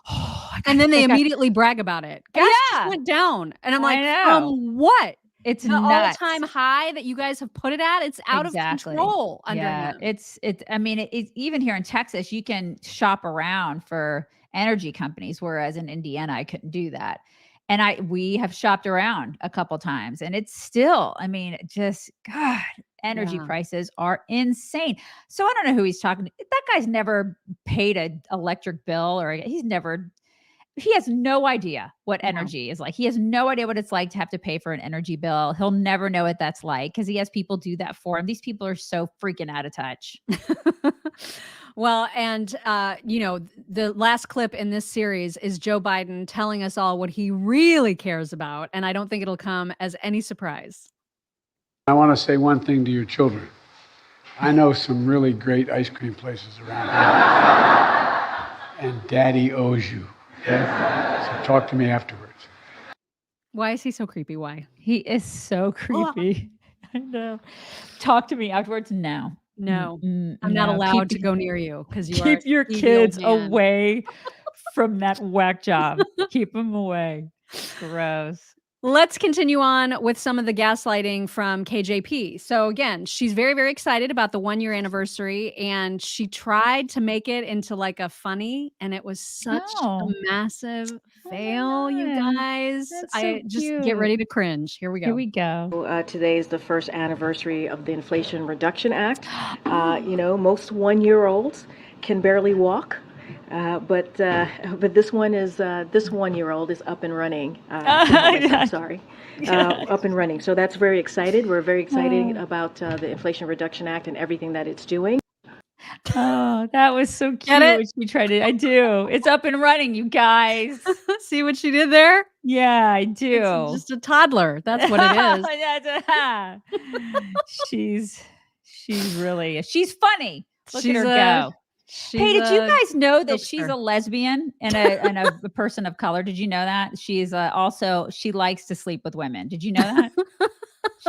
Speaker 2: oh,
Speaker 1: and then they immediately brag about it. Gas just went down. And I'm like, from what?
Speaker 2: It's
Speaker 1: the
Speaker 2: nuts.
Speaker 1: all-time high that you guys have put it at, it's out of control under him.
Speaker 2: It's I mean, it's even here in Texas, you can shop around for energy companies, whereas in Indiana, I couldn't do that. And we have shopped around a couple times, and it's still, I mean, just God, energy prices are insane. So I don't know who he's talking to. That guy's never paid an electric bill, or he has no idea what energy is like. He has no idea what it's like to have to pay for an energy bill. He'll never know what that's like because he has people do that for him. These people are so freaking out of touch.
Speaker 1: Well, and, the last clip in this series is Joe Biden telling us all what he really cares about. And I don't think it'll come as any surprise.
Speaker 4: I want to say one thing to your children. I know some really great ice cream places around here. And Daddy owes you. Okay? So talk to me afterwards.
Speaker 1: Why is he so creepy? Why?
Speaker 2: He is so creepy. I know. Talk to me afterwards. No.
Speaker 1: I'm not allowed to go near you because you
Speaker 2: keep your kids away from that whack job. Keep them away. Gross.
Speaker 1: Let's continue on with some of the gaslighting from KJP. So again, she's very, very excited about the 1-year anniversary, and she tried to make it into like a funny, and it was such a massive fail, you guys. I just get ready to cringe. Here we go.
Speaker 2: Here we go.
Speaker 6: Today is the first anniversary of the Inflation Reduction Act. Most 1-year-olds can barely walk. But this 1-year-old is up and running. I'm sorry, up and running. So that's very excited. We're very excited about the Inflation Reduction Act and everything that it's doing.
Speaker 2: Oh, that was so cute. What she tried to. I do. It's up and running, you guys.
Speaker 1: See what she did there?
Speaker 2: Yeah, I do.
Speaker 1: It's just a toddler. That's what it is.
Speaker 2: She's funny. Look at her go. Hey, did you guys know that she's
Speaker 1: jokester.
Speaker 2: a lesbian and a person of color? Did you know that? She's also, she likes to sleep with women. Did you know that?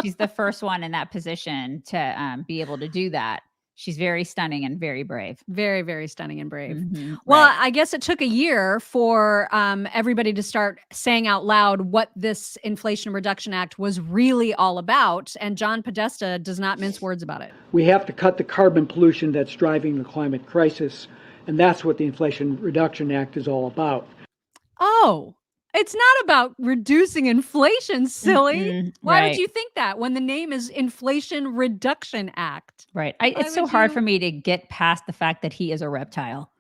Speaker 2: She's the first one in that position to be able to do that. She's very stunning and very brave.
Speaker 1: Very, very stunning and brave.
Speaker 2: Well,
Speaker 1: I guess it took a year for everybody to start saying out loud what this Inflation Reduction Act was really all about. And John Podesta does not mince words about it.
Speaker 7: We have to cut the carbon pollution that's driving the climate crisis. And that's what the Inflation Reduction Act is all about.
Speaker 1: Oh, it's not about reducing inflation, silly. Why
Speaker 2: right.
Speaker 1: would you think that when the name is Inflation Reduction Act?
Speaker 2: Right. It's so hard for me to get past the fact that he is a reptile.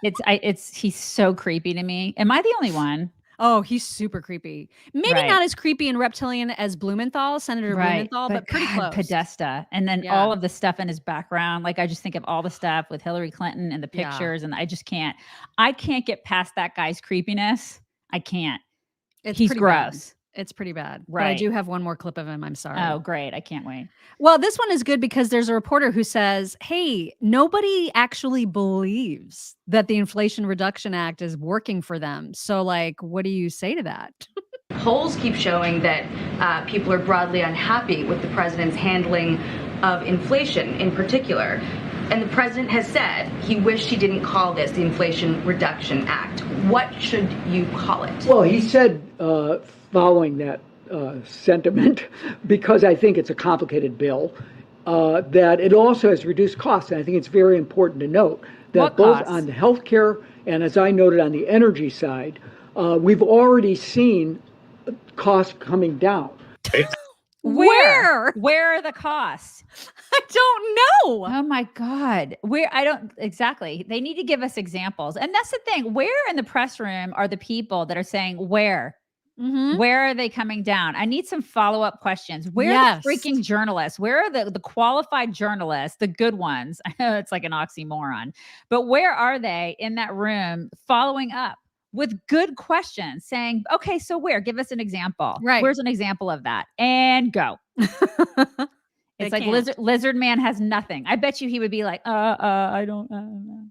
Speaker 2: He's so creepy to me. Am I the only one?
Speaker 1: Oh, he's super creepy. Maybe not as creepy and reptilian as Blumenthal, Senator Blumenthal, but pretty close.
Speaker 2: Podesta. And then all of the stuff in his background. Like, I just think of all the stuff with Hillary Clinton and the pictures, and I can't get past that guy's creepiness. I can't. He's gross.
Speaker 1: It's pretty bad.
Speaker 2: Right.
Speaker 1: But I do have one more clip of him. I'm sorry.
Speaker 2: Oh, great. I can't wait.
Speaker 1: Well, this one is good because there's a reporter who says, hey, nobody actually believes that the Inflation Reduction Act is working for them. So, like, what do you say to that?
Speaker 8: Polls keep showing that people are broadly unhappy with the president's handling of inflation in particular. And the president has said he wished he didn't call this the Inflation Reduction Act. What should you call it?
Speaker 7: Well, he said, following that sentiment, because I think it's a complicated bill, that it also has reduced costs. And I think it's very important to note that both on the healthcare and, as I noted, on the energy side, we've already seen costs coming down.
Speaker 2: Where are the costs?
Speaker 1: I don't know.
Speaker 2: Oh my God. Exactly. They need to give us examples. And that's the thing. Where in the press room are the people that are saying where? Where are they coming down? I need some follow-up questions. Where are the freaking journalists? Where are the qualified journalists, the good ones? I know it's like an oxymoron, but where are they in that room following up with good questions saying, okay, so where? Give us an example.
Speaker 1: Right.
Speaker 2: Where's an example of that? And go. It's like Lizard Man has nothing. I bet you he would be like, I don't know.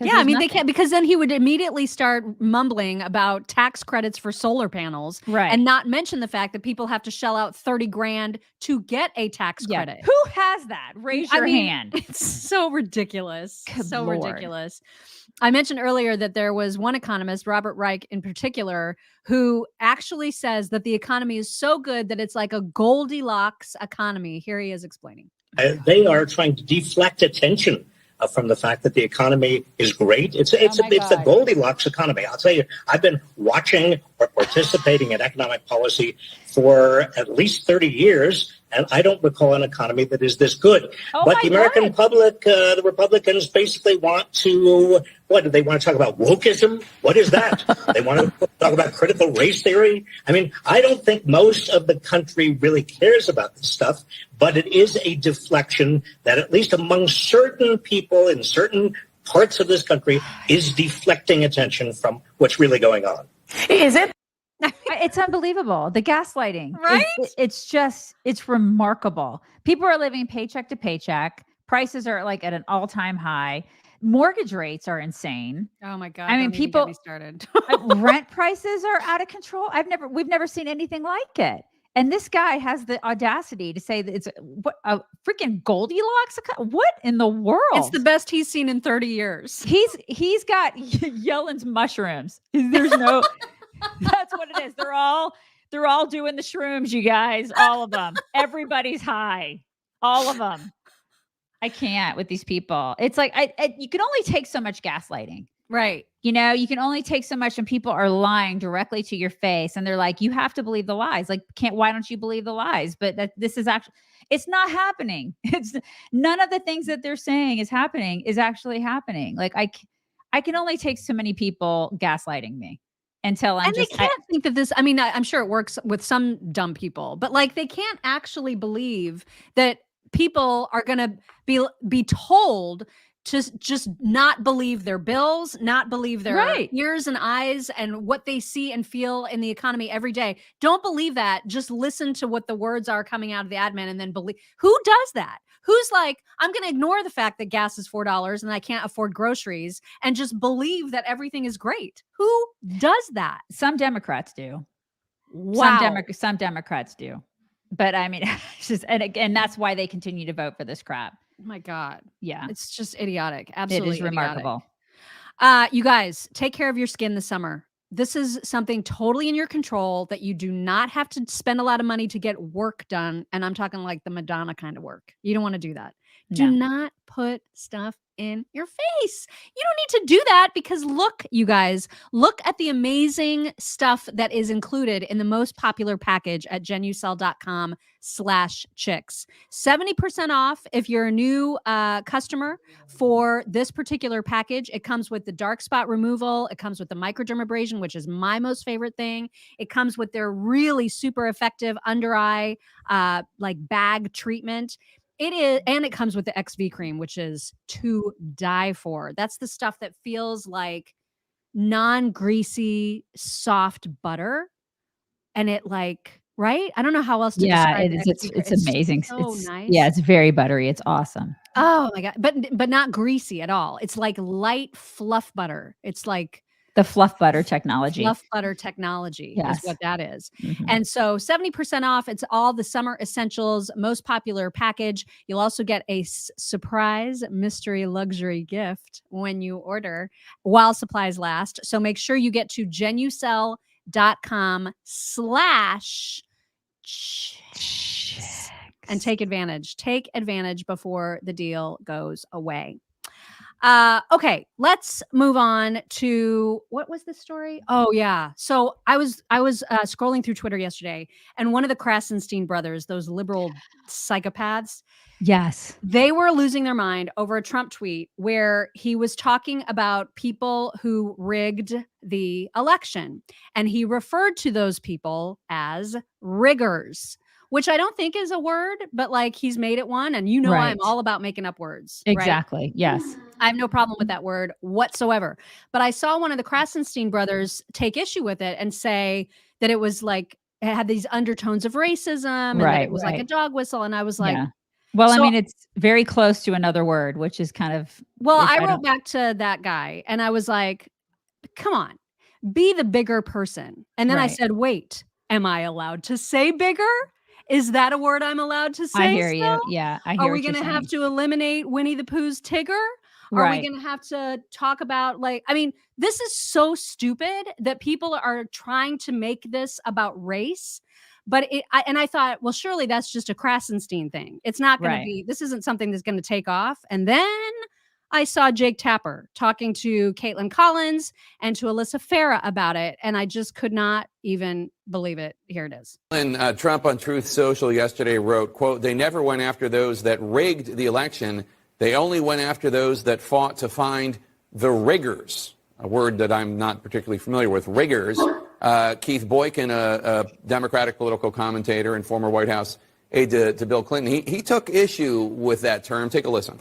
Speaker 1: Yeah, I mean, they can't, because then he would immediately start mumbling about tax credits for solar panels, and not mention the fact that people have to shell out 30 grand to get a tax credit.
Speaker 2: Who has that? Raise your hand.
Speaker 1: It's so ridiculous.
Speaker 2: Good Lord.
Speaker 1: Ridiculous. I mentioned earlier that there was one economist, Robert Reich in particular, who actually says that the economy is so good that it's like a Goldilocks economy. Here he is explaining.
Speaker 9: They are trying to deflect attention from the fact that the economy is great. It's the Goldilocks economy. I'll tell you, I've been watching or participating in economic policy for at least 30 years, and I don't recall an economy that is this good. But the American public, the Republicans basically want to, what do they want to talk about? Wokeism? What is that? They want to talk about critical race theory? I mean, I don't think most of the country really cares about this stuff, but it is a deflection that, at least among certain people in certain parts of this country, is deflecting attention from what's really going on.
Speaker 2: Is it? It's unbelievable. The gaslighting,
Speaker 1: right?
Speaker 2: It's remarkable. People are living paycheck to paycheck. Prices are like at an all-time high. Mortgage rates are insane.
Speaker 1: Oh my God.
Speaker 2: I mean,
Speaker 1: people get me started.
Speaker 2: Rent prices are out of control. We've never seen anything like it. And this guy has the audacity to say that it's a freaking Goldilocks. What in the world?
Speaker 1: It's the best he's seen in 30 years.
Speaker 2: He's got Yellen's mushrooms. There's no. That's what it is. They're all doing the shrooms, you guys. All of them. Everybody's high. All of them. I can't with these people. It's like you can only take so much gaslighting.
Speaker 1: Right.
Speaker 2: You know, you can only take so much when people are lying directly to your face and they're like, you have to believe the lies. Like, why don't you believe the lies? But this is actually, it's not happening. It's none of the things that they're saying is actually happening. Like I can only take so many people gaslighting me until
Speaker 1: they can't think that this, I mean, I'm sure it works with some dumb people, but like they can't actually believe that people are going to be told to just not believe their bills, not believe their ears and eyes and what they see and feel in the economy every day. Don't believe that. Just listen to what the words are coming out of the admin and then believe. Who does that? Who's like, I'm going to ignore the fact that gas is $4 and I can't afford groceries and just believe that everything is great? Who does that?
Speaker 2: Some Democrats do.
Speaker 1: Wow.
Speaker 2: Some Democrats do. But I mean, it's just, and again, that's why they continue to vote for this crap.
Speaker 1: Oh my God.
Speaker 2: Yeah.
Speaker 1: It's just idiotic. Absolutely.
Speaker 2: It is remarkable.
Speaker 1: You guys, take care of your skin this summer. This is something totally in your control that you do not have to spend a lot of money to get work done. And I'm talking like the Madonna kind of work. You don't want to do that. Do not put stuff in your face. You don't need to do that because look, you guys, look at the amazing stuff that is included in the most popular package at genucel.com/chicks. 70% off if you're a new customer for this particular package. It comes with the dark spot removal. It comes with the microdermabrasion, which is my most favorite thing. It comes with their really super effective under eye like bag treatment. It is, and it comes with the XV cream, which is to die for. That's the stuff that feels like non-greasy, soft butter. And it like, right? I don't know how else to describe
Speaker 2: it is.
Speaker 1: XV cream.
Speaker 2: It's amazing.
Speaker 1: So nice.
Speaker 2: Yeah, it's very buttery. It's awesome.
Speaker 1: Oh my God. But not greasy at all. It's like light fluff butter. It's like
Speaker 2: the fluff butter technology.
Speaker 1: Fluff butter technology is what that is.
Speaker 2: Mm-hmm.
Speaker 1: And so 70% off. It's all the summer essentials, most popular package. You'll also get a surprise mystery luxury gift when you order while supplies last. So make sure you get to genucel.com/chicks and take advantage. Take advantage before the deal goes away. Okay, let's move on to what was the story? Oh yeah. So I was scrolling through Twitter yesterday, and one of the Krasenstein brothers, those liberal psychopaths,
Speaker 2: yes,
Speaker 1: they were losing their mind over a Trump tweet where he was talking about people who rigged the election, and he referred to those people as riggers, which I don't think is a word, but like he's made it one. And you know, I'm all about making up words.
Speaker 2: Exactly.
Speaker 1: Right?
Speaker 2: Yes.
Speaker 1: I have no problem with that word whatsoever. But I saw one of the Krasenstein brothers take issue with it and say that it was like, it had these undertones of racism and that it was like a dog whistle. And I was like,
Speaker 2: well, I mean, it's very close to another word, which is kind of.
Speaker 1: Well, I wrote back to that guy and I was like, come on, be the bigger person. And then I said, wait, am I allowed to say bigger? Is that a word I'm allowed to say?
Speaker 2: I hear you. Yeah, I hear.
Speaker 1: Are we going to have to eliminate Winnie the Pooh's Tigger? Are we going to have to talk about like, I mean, this is so stupid that people are trying to make this about race. But I thought, well, surely that's just a Krasenstein thing. It's not going to be, this isn't something that's going to take off. And then I saw Jake Tapper talking to Caitlin Collins and to Alyssa Farah about it, and I just could not even believe it. Here it is.
Speaker 10: And Trump on Truth Social yesterday wrote, quote, "They never went after those that rigged the election. They only went after those that fought to find the riggers," a word that I'm not particularly familiar with, riggers. Keith Boykin, a Democratic political commentator and former White House aide to Bill Clinton, he took issue with that term. Take a listen.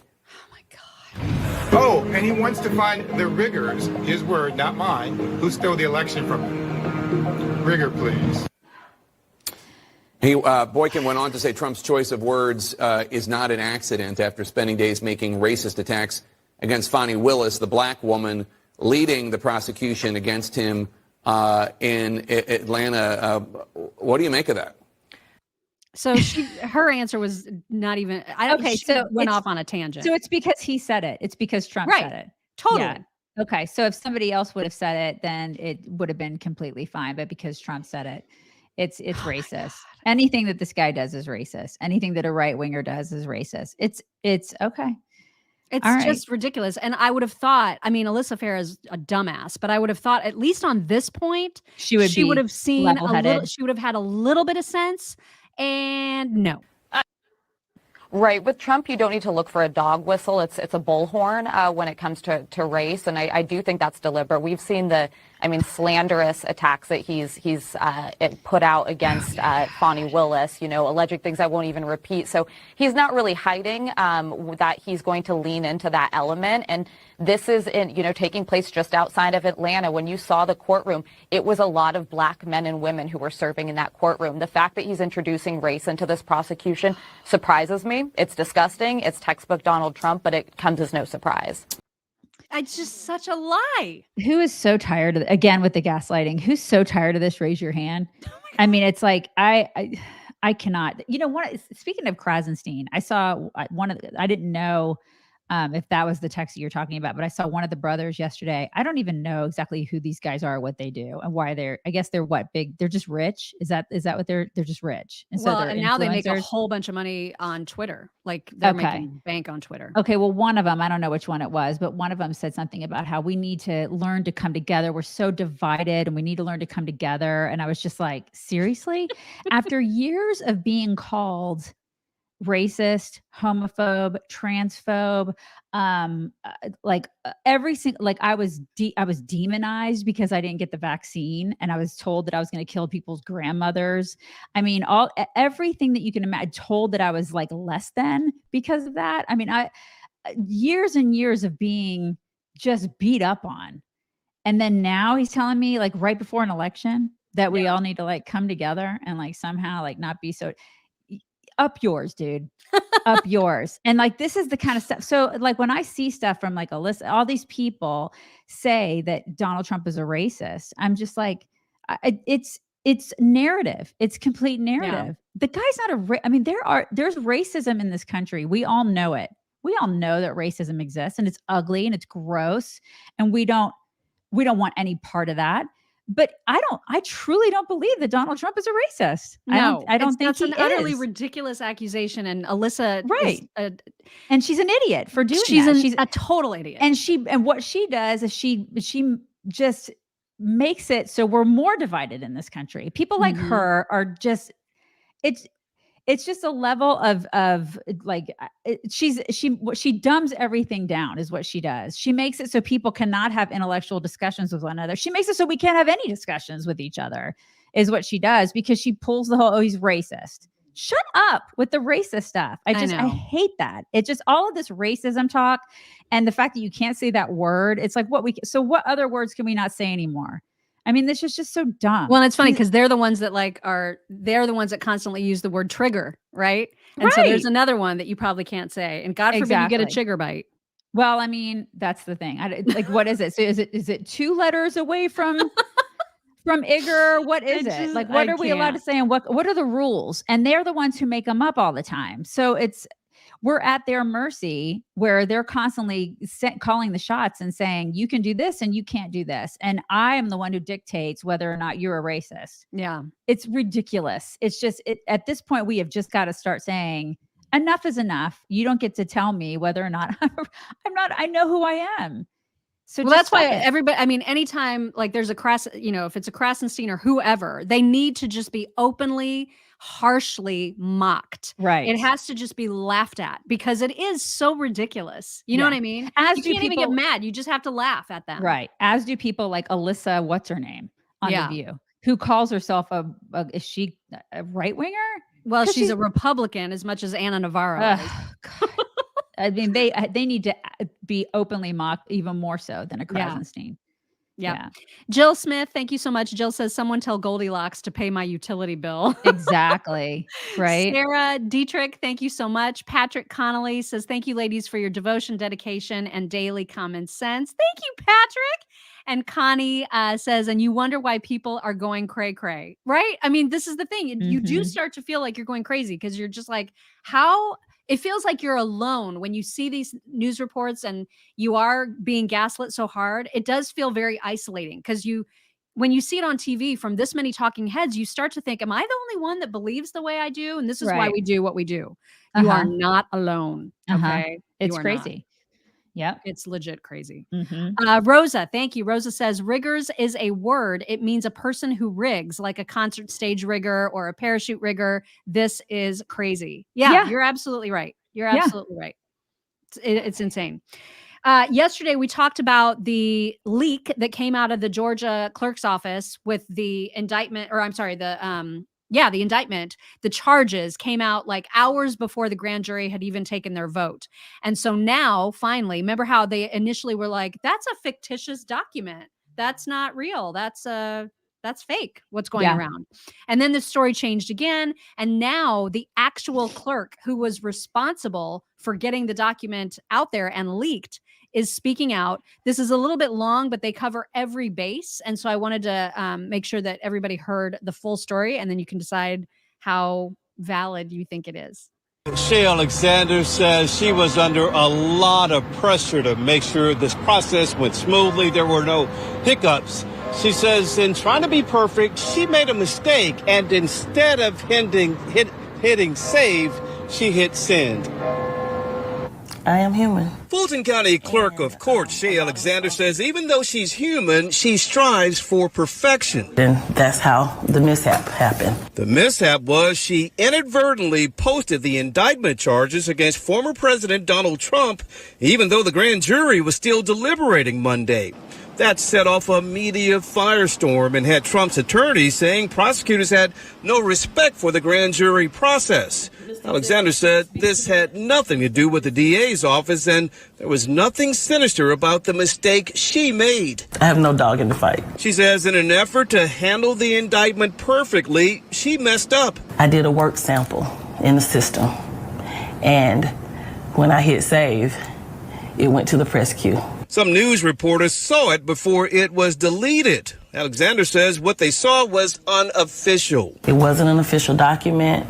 Speaker 11: Oh, and he wants to find the riggers, his word, not mine, who stole the election from him. Rigger, please.
Speaker 10: Boykin went on to say Trump's choice of words is not an accident after spending days making racist attacks against Fani Willis, the black woman leading the prosecution against him in Atlanta. What do you make of that?
Speaker 1: So her answer was not even. So went off on a tangent.
Speaker 2: So it's because he said it. It's because Trump said it.
Speaker 1: Totally.
Speaker 2: Yeah. Okay. So if somebody else would have said it, then it would have been completely fine. But because Trump said it, it's racist. Anything that this guy does is racist. Anything that a right winger does is racist. It's okay.
Speaker 1: It's just ridiculous. And I would have thought, I mean, Alyssa Farah is a dumbass, but I would have thought at least on this point, she would have seen she would have had a little bit of sense. And no.
Speaker 12: Right. With Trump, you don't need to look for a dog whistle. It's a bullhorn when it comes to race. And I do think that's deliberate. We've seen the I mean, slanderous attacks that he's put out against Fani Willis, alleged things I won't even repeat. So he's not really hiding that he's going to lean into that element. And this is taking place just outside of Atlanta. When you saw the courtroom, it was a lot of black men and women who were serving in that courtroom. The fact that he's introducing race into this prosecution surprises me. It's disgusting. It's textbook Donald Trump, but it comes as no surprise.
Speaker 1: It's just such a lie.
Speaker 2: Who is so tired of, again, with the gaslighting, who's so tired of this? Raise your hand. I mean, it's like, I cannot, speaking of Krasenstein, I saw I didn't know if that was the text you're talking about, but I saw one of the brothers yesterday. I don't even know exactly who these guys are, what they do, and why I guess they're big. They're just rich. Is that what they're just rich? And so they're
Speaker 1: and now they make a
Speaker 2: influencers?
Speaker 1: whole bunch of money on Twitter. Like they're making bank on Twitter.
Speaker 2: Okay. Well, one of them, I don't know which one it was, but one of them said something about how we need to learn to come together. We're so divided and we need to learn to come together. And I was just like, seriously? After years of being called racist, homophobe, transphobe, every single, I was demonized because I didn't get the vaccine, and I was told that I was going to kill people's grandmothers. I mean, everything that you can imagine, told that I was like less than because of that. I mean, years and years of being just beat up on. And then now he's telling me, like, right before an election, that we all need to like come together and like somehow like not be so up yours, dude. Up yours. And like, this is the kind of stuff. So like when I see stuff from like Alyssa, all these people say that Donald Trump is a racist, I'm just like, it's narrative. It's complete narrative. Yeah. The guy's not I mean, there's racism in this country. We all know it. We all know that racism exists, and it's ugly and it's gross, and we don't want any part of that. But I truly don't believe that Donald Trump is a racist.
Speaker 1: No,
Speaker 2: I don't think
Speaker 1: that's an utterly ridiculous accusation. And Alyssa,
Speaker 2: right? And she's an idiot for doing
Speaker 1: that.
Speaker 2: She's
Speaker 1: a total idiot.
Speaker 2: And what she does is she just makes it so we're more divided in this country. People like her are just it's just a level of like she dumbs everything down is what she does. She makes it so people cannot have intellectual discussions with one another. She makes it so we can't have any discussions with each other is what she does, because she pulls the whole, he's racist. Shut up with the racist stuff. I hate that. It just, all of this racism talk and the fact that you can't say that word. It's like so what other words can we not say anymore? I mean, this is just so dumb.
Speaker 1: Well, it's funny because they're the ones that they're the ones that constantly use the word trigger, right? And so there's another one that you probably can't say, and God forbid you get a chigger bite.
Speaker 2: Well, I mean, that's the thing. What is it? So is it 2 letters away from Igor? What is it? Like, what are we allowed to say, and what are the rules? And they're the ones who make them up all the time. So we're at their mercy, where they're constantly calling the shots and saying, you can do this and you can't do this. And I am the one who dictates whether or not you're a racist.
Speaker 1: Yeah.
Speaker 2: It's ridiculous. It's just, at this point, we have just got to start saying, enough is enough. You don't get to tell me whether or not I know who I am. So
Speaker 1: that's why everybody, I mean, anytime like there's if it's a Krasenstein or whoever, they need to just be openly, harshly mocked.
Speaker 2: Right.
Speaker 1: It has to just be laughed at, because it is so ridiculous. You know what I mean? You can't even get mad. You just have to laugh at them.
Speaker 2: Right. As do people like Alyssa, what's her name on The View, who calls herself is she a right winger?
Speaker 1: Well, she's a Republican as much as Anna Navarro is.
Speaker 2: God. I mean, they need to be openly mocked even more so than a Krasenstein.
Speaker 1: Yeah. Jill Smith, thank you so much. Jill says, someone tell Goldilocks to pay my utility bill.
Speaker 2: Exactly. Right.
Speaker 1: Sarah Dietrich, thank you so much. Patrick Connolly says, thank you, ladies, for your devotion, dedication, and daily common sense. Thank you, Patrick. And Connie says, and you wonder why people are going cray-cray, right? I mean, this is the thing. You do start to feel like you're going crazy, because you're just like, how... It feels like you're alone when you see these news reports and you are being gaslit so hard. It does feel very isolating, because when you see it on TV from this many talking heads, you start to think, am I the only one that believes the way I do? And this is why we do what we do. You are not alone. Okay.
Speaker 2: It's crazy. Yeah.
Speaker 1: It's legit crazy. Rosa, thank you. Rosa says, riggers is a word. It means a person who rigs, like a concert stage rigger or a parachute rigger. This is crazy. Yeah. You're absolutely right. You're absolutely right. It's insane. Yesterday, we talked about the leak that came out of the Georgia clerk's office with the indictment, or I'm sorry, the indictment. The charges came out like hours before the grand jury had even taken their vote. And so now, finally, remember how they initially were like, that's a fictitious document. That's not real. That's fake, what's going around. And then the story changed again. And now the actual clerk who was responsible for getting the document out there and leaked is speaking out. This is a little bit long, but they cover every base. And so I wanted to make sure that everybody heard the full story, and then you can decide how valid you think it is.
Speaker 13: Shay Alexander says she was under a lot of pressure to make sure this process went smoothly. There were no hiccups. She says in trying to be perfect, she made a mistake, and instead of hitting save, she hit send.
Speaker 14: I am human.
Speaker 13: Fulton County Clerk of Court Shay Alexander says even though she's human, she strives for perfection.
Speaker 14: And that's how the mishap happened.
Speaker 13: The mishap was she inadvertently posted the indictment charges against former President Donald Trump, even though the grand jury was still deliberating Monday. That set off a media firestorm and had Trump's attorneys saying prosecutors had no respect for the grand jury process. Alexander said this had nothing to do with the DA's office and there was nothing sinister about the mistake she made.
Speaker 14: I have no dog in the fight.
Speaker 13: She says in an effort to handle the indictment perfectly, she messed up.
Speaker 14: I did a work sample in the system, and when I hit save, it went to the press queue.
Speaker 13: Some news reporters saw it before it was deleted. Alexander says what they saw was unofficial.
Speaker 14: It wasn't an official document.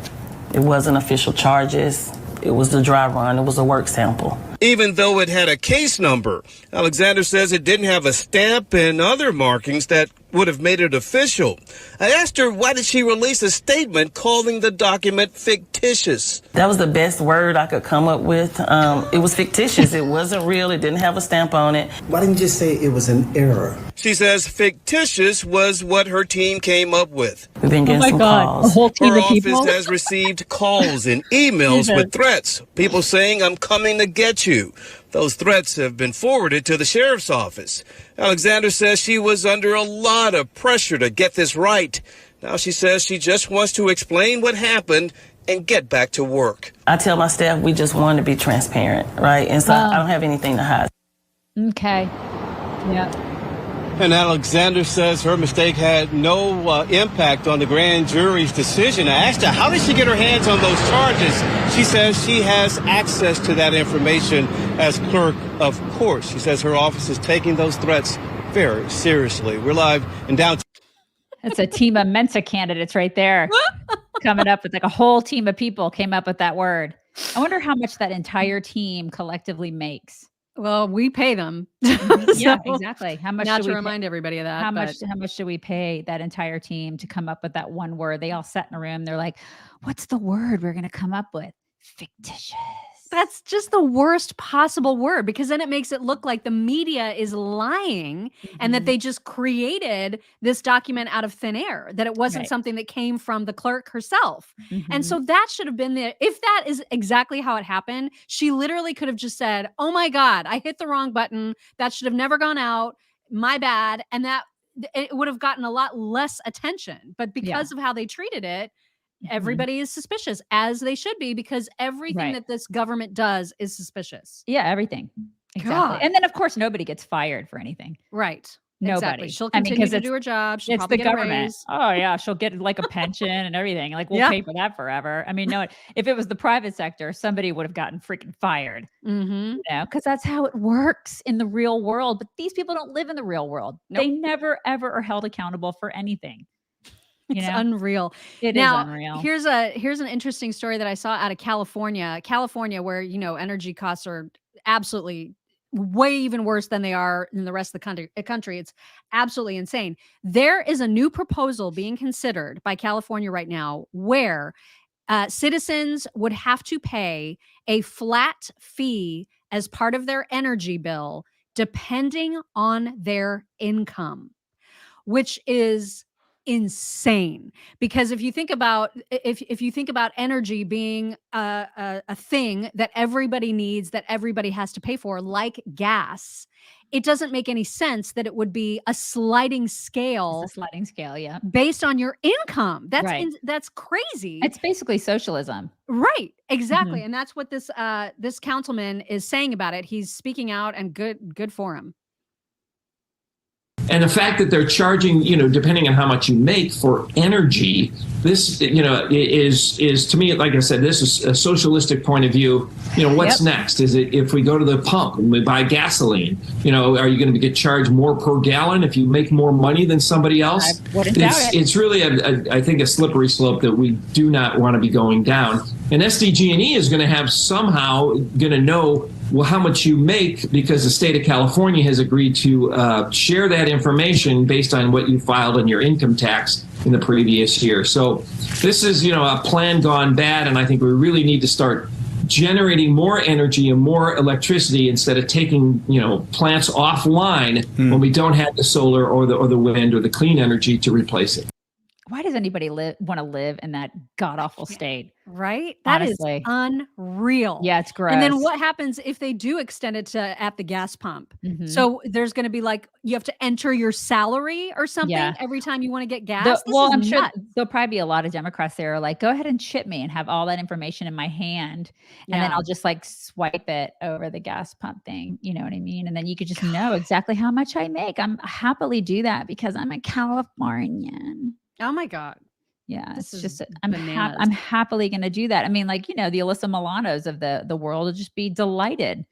Speaker 14: It wasn't official charges. It was the dry run. It was a work sample.
Speaker 13: Even though it had a case number, Alexander says it didn't have a stamp and other markings that would have made it official. I asked her why did she release a statement calling the document fictitious.
Speaker 14: That was the best word I could come up with. It was fictitious. It wasn't real. It didn't have a stamp on it.
Speaker 15: Why didn't you just say it was an error?
Speaker 13: She says fictitious was what her team came up with.
Speaker 14: We've been getting some calls.
Speaker 2: A whole team
Speaker 13: Her
Speaker 2: of people?
Speaker 13: office has received calls and emails with threats. People saying, I'm coming to get you. Those threats have been forwarded to the sheriff's office. Alexander says she was under a lot of pressure to get this right. Now she says she just wants to explain what happened and get back to work.
Speaker 14: I tell my staff we just want to be transparent, right? And so I don't have anything to hide.
Speaker 2: Okay. Yeah.
Speaker 13: And Alexander says her mistake had no impact on the grand jury's decision. I asked her, how did she get her hands on those charges? She says she has access to that information as clerk of court. She says her office is taking those threats very seriously. We're live in downtown.
Speaker 2: That's a team of Mensa candidates right there. Coming up with like a whole team of people came up with that word. I wonder how much that entire team collectively makes.
Speaker 1: Well, we pay them.
Speaker 2: Yeah, exactly. How much
Speaker 1: Not
Speaker 2: do
Speaker 1: to
Speaker 2: we
Speaker 1: remind everybody of that.
Speaker 2: How much do we pay that entire team to come up with that one word? They all sat in a room. They're like, what's the word we're going to come up with? Fictitious.
Speaker 1: That's just the worst possible word, because then it makes it look like the media is lying and that they just created this document out of thin air, that it wasn't something that came from the clerk herself. And so that should have been there. If that is exactly how it happened, she literally could have just said, oh my God, I hit the wrong button. That should have never gone out. My bad. And that it would have gotten a lot less attention. But because of how they treated it, everybody is suspicious, as they should be, because everything that this government does is suspicious.
Speaker 2: Yeah, everything. Exactly.
Speaker 1: God.
Speaker 2: And then, of course, nobody gets fired for anything.
Speaker 1: Right.
Speaker 2: Nobody.
Speaker 1: Exactly. She'll continue to do her job. She'll
Speaker 2: it's
Speaker 1: probably
Speaker 2: the
Speaker 1: get a
Speaker 2: government.
Speaker 1: raise.
Speaker 2: Oh, yeah. She'll get like a pension and everything. Like, we'll pay for that forever. I mean, no, if it was the private sector, somebody would have gotten freaking fired. You know, because that's how it works in the real world. But these people don't live in the real world. They never, ever are held accountable for anything.
Speaker 1: It's unreal.
Speaker 2: It is unreal.
Speaker 1: Here's an interesting story that I saw out of California, where, energy costs are absolutely way even worse than they are in the rest of the country. It's absolutely insane. There is a new proposal being considered by California right now where citizens would have to pay a flat fee as part of their energy bill, depending on their income, which is insane. Because if you think about energy being a thing that everybody needs, that everybody has to pay for, like gas, it doesn't make any sense that it would be a sliding scale.
Speaker 2: It's a sliding scale, yeah.
Speaker 1: Based on your income. That's
Speaker 2: Right.
Speaker 1: that's crazy.
Speaker 2: It's basically socialism.
Speaker 1: Right. Exactly. And that's what this this councilman is saying about it. He's speaking out, and good for him.
Speaker 16: And the fact that they're charging, depending on how much you make for energy, this, is to me, like I said, this is a socialistic point of view. What's next? Is it if we go to the pump and we buy gasoline, are you going to get charged more per gallon if you make more money than somebody else?
Speaker 2: I wouldn't doubt it.
Speaker 16: It's really, I think, a slippery slope that we do not want to be going down. And SDG&E is going to have somehow going to know how much you make, because the state of California has agreed to share that information based on what you filed on your income tax in the previous year. So this is, a plan gone bad, and I think we really need to start generating more energy and more electricity instead of taking, plants offline when we don't have the solar or the wind or the clean energy to replace it.
Speaker 2: Why does anybody want to live in that god-awful state?
Speaker 1: Right? That
Speaker 2: Honestly.
Speaker 1: is unreal.
Speaker 2: Yeah, it's gross.
Speaker 1: And then what happens if they do extend it to at the gas pump? So there's going to be you have to enter your salary or something every time you want to get gas.
Speaker 2: I'm sure there'll probably be a lot of Democrats there are like, go ahead and chip me and have all that information in my hand. And then I'll just swipe it over the gas pump thing. You know what I mean? And then you could just know exactly how much I make. I'm happily do that because I'm a Californian.
Speaker 1: Oh my God.
Speaker 2: Yeah.
Speaker 1: This
Speaker 2: It's
Speaker 1: is
Speaker 2: just, I'm happily going to do that. I mean, the Alyssa Milanos of the world will just be delighted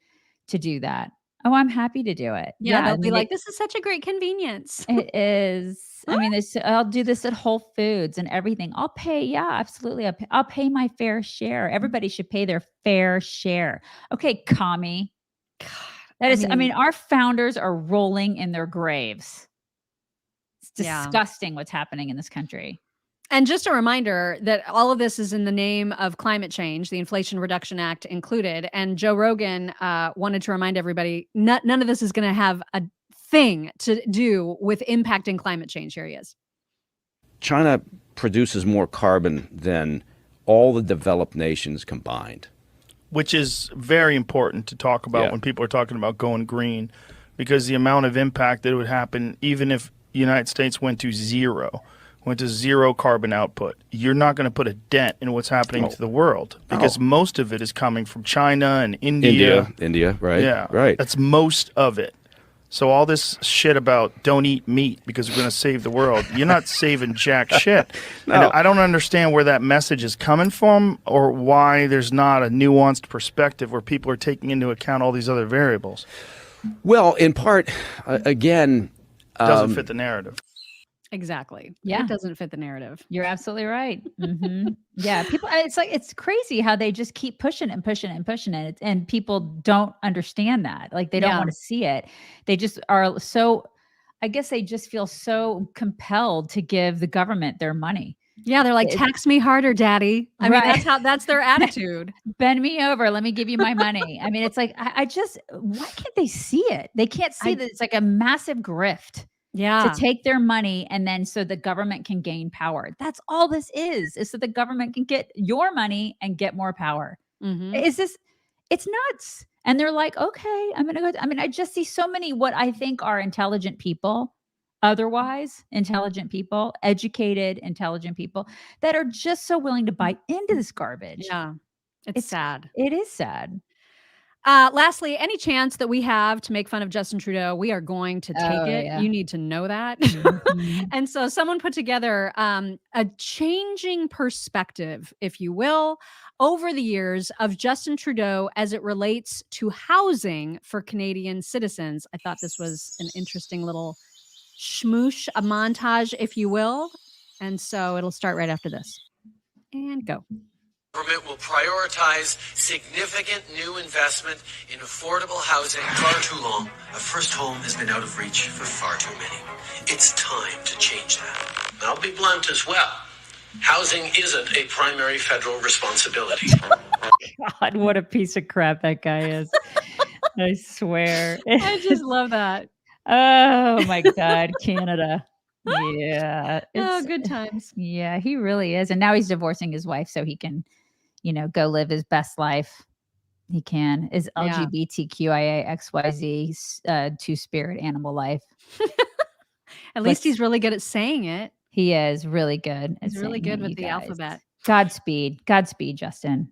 Speaker 2: to do that. Oh, I'm happy to do it.
Speaker 1: Yeah. They'll be like, this is such a great convenience.
Speaker 2: It is. I mean, I'll do this at Whole Foods and everything. I'll pay. Yeah, absolutely. I'll pay my fair share. Everybody should pay their fair share. Okay, commie. God, that is, I mean, our founders are rolling in their graves. It's disgusting what's happening in this country.
Speaker 1: And just a reminder that all of this is in the name of climate change, the Inflation Reduction Act included. And Joe Rogan wanted to remind everybody, none of this is going to have a thing to do with impacting climate change. Here he is.
Speaker 17: China produces more carbon than all the developed nations combined.
Speaker 18: Which is very important to talk about when people are talking about going green, because the amount of impact that would happen, even if the United States went to zero carbon output, you're not going to put a dent in what's happening to the world, because most of it is coming from China and India.
Speaker 17: India, right?
Speaker 18: Yeah,
Speaker 17: right.
Speaker 18: That's most of it. So all this shit about don't eat meat because we're going to save the world, you're not saving jack shit.
Speaker 17: No.
Speaker 18: And I don't understand where that message is coming from, or why there's not a nuanced perspective where people are taking into account all these other variables.
Speaker 17: Well, in part, again,
Speaker 18: doesn't fit the narrative.
Speaker 1: Exactly.
Speaker 2: Yeah.
Speaker 1: It doesn't fit the narrative.
Speaker 2: You're absolutely right. Yeah. People, it's crazy how they just keep pushing and pushing and pushing it. And people don't understand that. They don't want to see it. They just are I guess they just feel so compelled to give the government their money.
Speaker 1: Yeah. They're like, tax me harder, daddy. I mean, that's their attitude.
Speaker 2: Bend me over. Let me give you my money. I mean, it's like, why can't they see it? They can't see that it's like a massive grift.
Speaker 1: Yeah.
Speaker 2: To take their money, and then so the government can gain power. That's all this is so the government can get your money and get more power. It's nuts. And they're like, okay, I'm going to go. I mean, I just see so many what I think are intelligent people, otherwise intelligent people, educated, intelligent people that are just so willing to buy into this garbage.
Speaker 1: Yeah. It's sad.
Speaker 2: It is sad.
Speaker 1: Lastly, any chance that we have to make fun of Justin Trudeau, we are going to take it.
Speaker 2: Yeah.
Speaker 1: You need to know that. And so someone put together a changing perspective, if you will, over the years of Justin Trudeau as it relates to housing for Canadian citizens. I thought this was an interesting little schmoosh, a montage, if you will. And so it'll start right after this. And go.
Speaker 19: Government will prioritize significant new investment in affordable housing. Far too long, a first home has been out of reach for far too many. It's time to change that. I'll be blunt as well. Housing isn't a primary federal responsibility.
Speaker 2: God, what a piece of crap that guy is. I swear.
Speaker 1: I just love that.
Speaker 2: Oh my God, Canada. Yeah.
Speaker 1: Oh, good times.
Speaker 2: Yeah, he really is. And now he's divorcing his wife so he can, go live his best life. He can. Is
Speaker 1: Yeah.
Speaker 2: LGBTQIA XYZ two-spirit animal life.
Speaker 1: At least he's really good at saying it.
Speaker 2: He is really good.
Speaker 1: He's really good with the alphabet.
Speaker 2: Godspeed, Justin.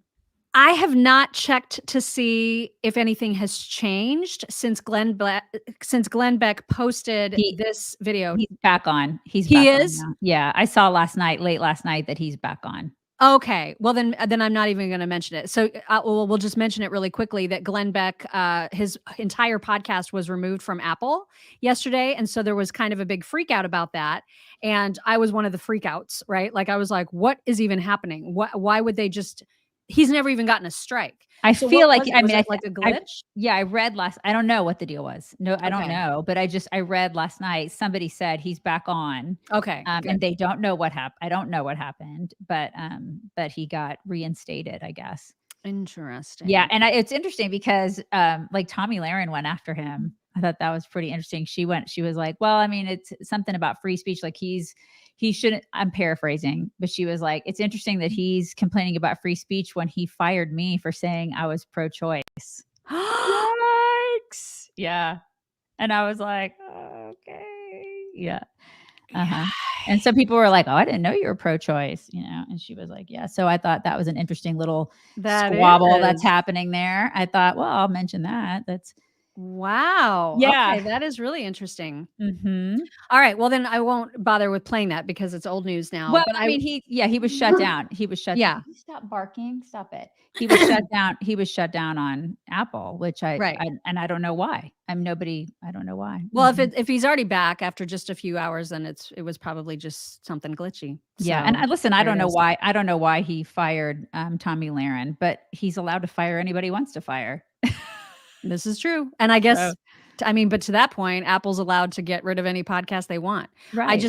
Speaker 1: I have not checked to see if anything has changed since Glenn Beck posted this video.
Speaker 2: He's back on. He
Speaker 1: is?
Speaker 2: now. Yeah, I saw late last night that he's back on.
Speaker 1: Okay. Well, then I'm not even going to mention it. So we'll just mention it really quickly that Glenn Beck, his entire podcast was removed from Apple yesterday. And so there was kind of a big freak out about that. And I was one of the freakouts, right? Like, I was like, what is even happening? Why would they just, he's never even gotten a strike.
Speaker 2: I feel like,
Speaker 1: was it like a glitch?
Speaker 2: I read I don't know what the deal was. No, I don't know. But I read last night, somebody said he's back on.
Speaker 1: Okay.
Speaker 2: And they don't know what happened. I don't know what happened, but he got reinstated, I guess.
Speaker 1: Interesting.
Speaker 2: Yeah. And it's interesting because like Tomi Lahren went after him. I thought that was pretty interesting. She was like, well, I mean, it's something about free speech. Like he shouldn't, I'm paraphrasing, but she was like, it's interesting that he's complaining about free speech when he fired me for saying I was pro-choice. Yikes. Yeah. And I was like, okay. Yeah. Uh-huh. And some people were like, oh, I didn't know you were pro-choice, and she was like, yeah. So I thought that was an interesting little squabble that's happening there. I thought, well, I'll mention that.
Speaker 1: Wow.
Speaker 2: Yeah.
Speaker 1: Okay, that is really interesting.
Speaker 2: Mm-hmm.
Speaker 1: All right. Well, then I won't bother with playing that because it's old news now.
Speaker 2: Well, but I mean, he was shut down. He was shut down. Stop barking. Stop it. He was shut down. He was shut down on Apple, which I don't know why. I don't know why.
Speaker 1: Well, if he's already back after just a few hours, then it was probably just something glitchy.
Speaker 2: Yeah.
Speaker 1: So,
Speaker 2: and listen, I don't know why. I don't know why he fired Tomi Lahren, but he's allowed to fire anybody he wants to fire.
Speaker 1: This is true. And I guess, but to that point, Apple's allowed to get rid of any podcast they want.
Speaker 2: Right.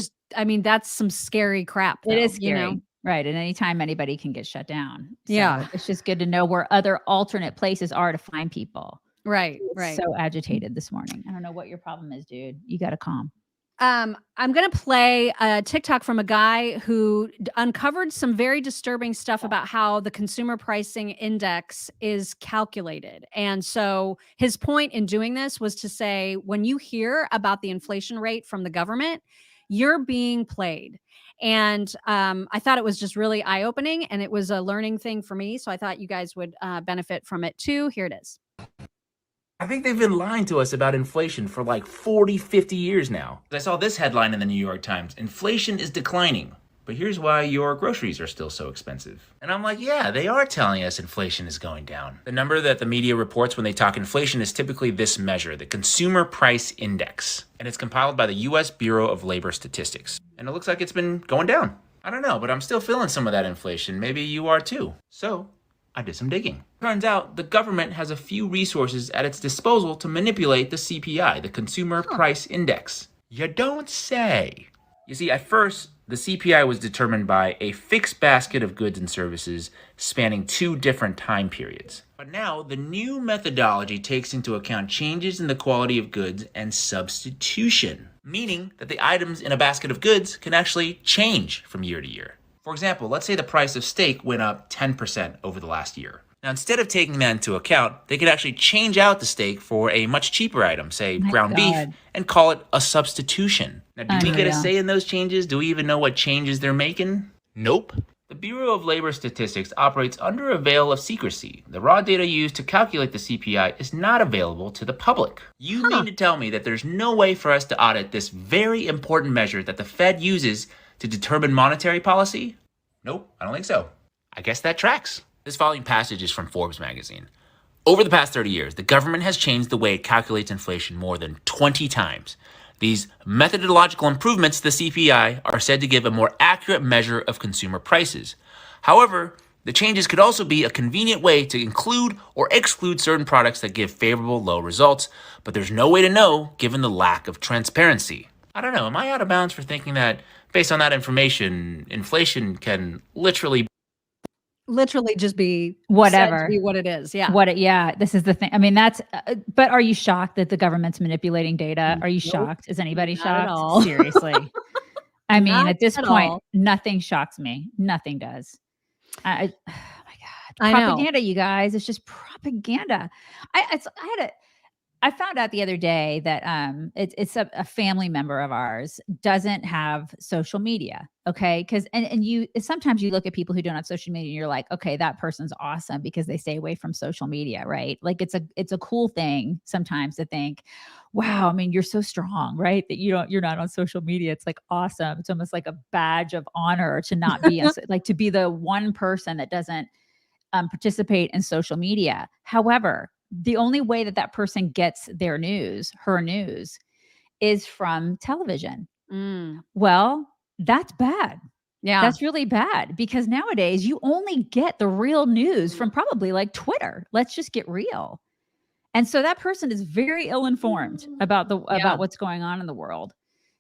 Speaker 1: That's some scary crap. Though,
Speaker 2: it is scary. Right. And anytime anybody can get shut down. So
Speaker 1: yeah.
Speaker 2: It's just good to know where other alternate places are to find people.
Speaker 1: Right.
Speaker 2: So agitated this morning. I don't know what your problem is, dude. You got to calm.
Speaker 1: I'm going to play a TikTok from a guy who uncovered some very disturbing stuff about how the consumer pricing index is calculated. And so his point in doing this was to say, when you hear about the inflation rate from the government, you're being played. And I thought it was just really eye-opening, and it was a learning thing for me. So I thought you guys would benefit from it too. Here it is.
Speaker 20: I think they've been lying to us about inflation for like 40, 50 years now. I saw this headline in the New York Times: inflation is declining, but here's why your groceries are still so expensive. And I'm like, yeah, they are telling us inflation is going down. The number that the media reports when they talk inflation is typically this measure, the Consumer Price Index. And it's compiled by the U.S. Bureau of Labor Statistics. And it looks like it's been going down. I don't know, but I'm still feeling some of that inflation. Maybe you are too. So I did some digging. Turns out the government has a few resources at its disposal to manipulate the CPI, the Consumer Price Index. You don't say. You see, at first, the CPI was determined by a fixed basket of goods and services spanning 2 different time periods. But now, the new methodology takes into account changes in the quality of goods and substitution, meaning that the items in a basket of goods can actually change from year to year. For example, let's say the price of steak went up 10% over the last year. Now, instead of taking that into account, they could actually change out the steak for a much cheaper item, say ground beef, and call it a substitution. Now, do we get a say in those changes? Do we even know what changes they're making? Nope. The Bureau of Labor Statistics operates under a veil of secrecy. The raw data used to calculate the CPI is not available to the public. You mean to tell me that there's no way for us to audit this very important measure that the Fed uses to determine monetary policy? Nope, I don't think so. I guess that tracks. This following passage is from Forbes magazine. Over the past 30 years, the government has changed the way it calculates inflation more than 20 times. These methodological improvements to the CPI are said to give a more accurate measure of consumer prices. However, the changes could also be a convenient way to include or exclude certain products that give favorable low results, but there's no way to know given the lack of transparency. I don't know, am I out of bounds for thinking that based on that information, inflation can literally
Speaker 1: just be
Speaker 2: whatever,
Speaker 1: said to be what it is. Yeah.
Speaker 2: Yeah. This is the thing. I mean, but are you shocked that the government's manipulating data? Are you shocked? Is anybody shocked?
Speaker 1: At all.
Speaker 2: Seriously. I mean,
Speaker 1: Not
Speaker 2: at this
Speaker 1: at
Speaker 2: point,
Speaker 1: all.
Speaker 2: nothing shocks me. Nothing does. Oh my God.
Speaker 1: I know.
Speaker 2: Propaganda, you guys. It's just propaganda. I found out the other day that it's a family member of ours doesn't have social media. Okay. And you sometimes you look at people who don't have social media and you're like, okay, that person's awesome because they stay away from social media, right? Like it's a cool thing sometimes to think, wow, I mean, you're so strong, right? That you're not on social media. It's like awesome. It's almost like a badge of honor to not be like to be the one person that doesn't participate in social media. However, the only way that person gets her news is from television.
Speaker 1: Mm.
Speaker 2: Well, that's bad.
Speaker 1: Yeah.
Speaker 2: That's really bad because nowadays you only get the real news from probably like Twitter. Let's just get real. And so that person is very ill-informed about what's going on in the world.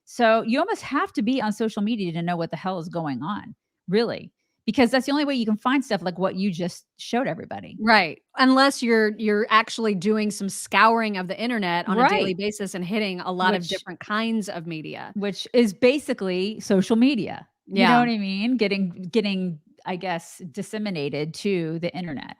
Speaker 2: So you almost have to be on social media to know what the hell is going on, really. Because that's the only way you can find stuff like what you just showed everybody.
Speaker 1: Right. Unless you're actually doing some scouring of the internet on a daily basis and hitting a lot of different kinds of media.
Speaker 2: Which is basically social media.
Speaker 1: Yeah.
Speaker 2: You know what I mean? Getting, I guess, disseminated to the internet.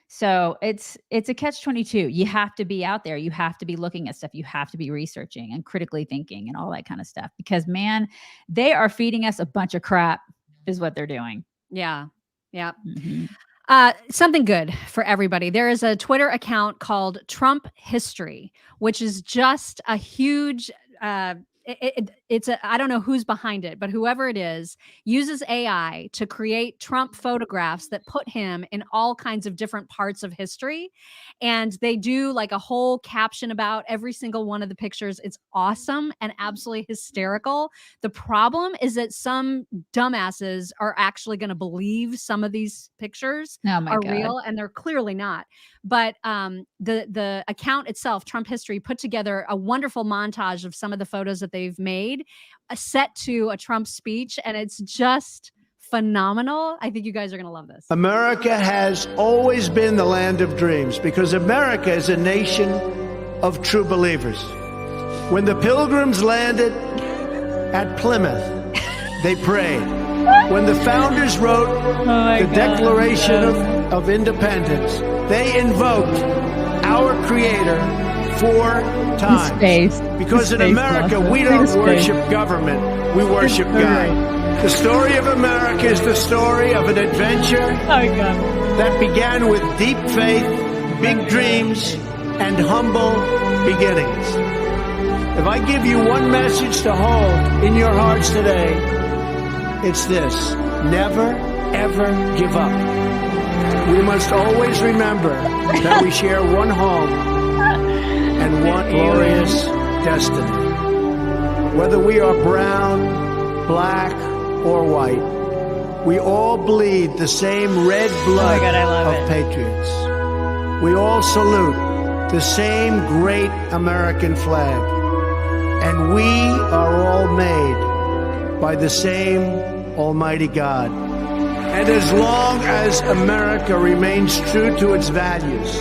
Speaker 2: So it's a catch-22. You have to be out there. You have to be looking at stuff. You have to be researching and critically thinking and all that kind of stuff. Because man, they are feeding us a bunch of crap is what they're doing.
Speaker 1: Yeah. Yeah.
Speaker 2: Mm-hmm.
Speaker 1: Something good for everybody. There is a Twitter account called Trump History, which is just a huge, it's I don't know who's behind it, but whoever it is uses AI to create Trump photographs that put him in all kinds of different parts of history. And they do like a whole caption about every single one of the pictures. It's awesome and absolutely hysterical. The problem is that some dumbasses are actually going to believe some of these pictures are real, and they're clearly not. But the account itself, Trump History, put together a wonderful montage of some of the photos that they've made, set to a Trump speech, and it's just phenomenal. I think you guys are going to love this.
Speaker 21: America has always been the land of dreams because America is a nation of true believers. When the Pilgrims landed at Plymouth, they prayed. When the founders wrote the Declaration of Independence, they invoked our Creator 4 times. Because in America, we don't worship government, we worship God. The story of America is the story of an adventure that began with deep faith, big dreams, and humble beginnings. If I give you one message to hold in your hearts today, it's this: never, ever give up. We must always remember that we share one home and one glorious destiny. Whether we are brown, black, or white, we all bleed the same red blood of patriots. We all salute the same great American flag. And we are all made by the same Almighty God. And as long as America remains true to its values,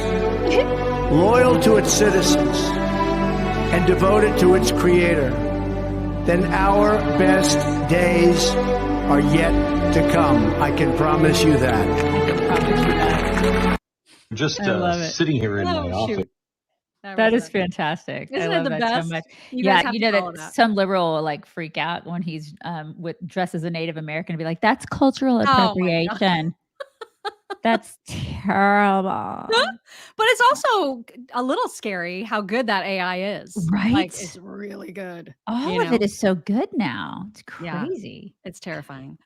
Speaker 21: loyal to its citizens, and devoted to its Creator, then our best days are yet to come. I can promise you that.
Speaker 22: Just sitting here in my office.
Speaker 2: That is fantastic.
Speaker 1: Isn't
Speaker 2: I love
Speaker 1: it the
Speaker 2: that
Speaker 1: best?
Speaker 2: so much.
Speaker 1: You guys have
Speaker 2: you
Speaker 1: to
Speaker 2: know
Speaker 1: follow
Speaker 2: that
Speaker 1: that.
Speaker 2: some liberal will like freak out when he's dressed as a Native American and be like, "That's cultural
Speaker 1: Oh my God.
Speaker 2: appropriation." That's terrible.
Speaker 1: But it's also a little scary how good that AI is.
Speaker 2: Right?
Speaker 1: Like, it's really good.
Speaker 2: All of it is so good now. It's
Speaker 1: Yeah.
Speaker 2: crazy.
Speaker 1: It's terrifying.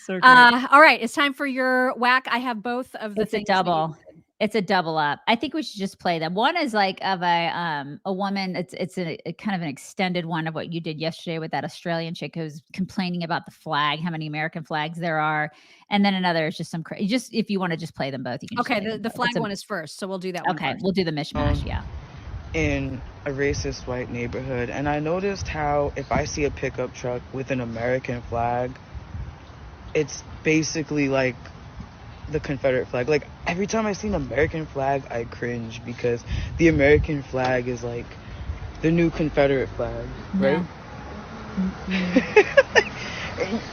Speaker 2: So great.
Speaker 1: All right. It's time for your whack. I have both of the
Speaker 2: It's a
Speaker 1: things. that you
Speaker 2: double.
Speaker 1: did.
Speaker 2: It's a double up. I think we should just play them. One is like of a woman. It's a kind of an extended one of what you did yesterday with that Australian chick who's complaining about the flag, how many American flags there are, and then another is just some just if you want to just play them both, you can. Just
Speaker 1: Okay.
Speaker 2: play them
Speaker 1: The
Speaker 2: both.
Speaker 1: flag one is first, so we'll do that one
Speaker 2: Okay,
Speaker 1: first.
Speaker 2: we'll do the mishmash. Yeah.
Speaker 23: In a racist white neighborhood, and I noticed how if I see a pickup truck with an American flag, it's basically like the Confederate flag. Like every time I see an American flag, I cringe because the American flag is like the new Confederate flag, right?
Speaker 2: Yeah.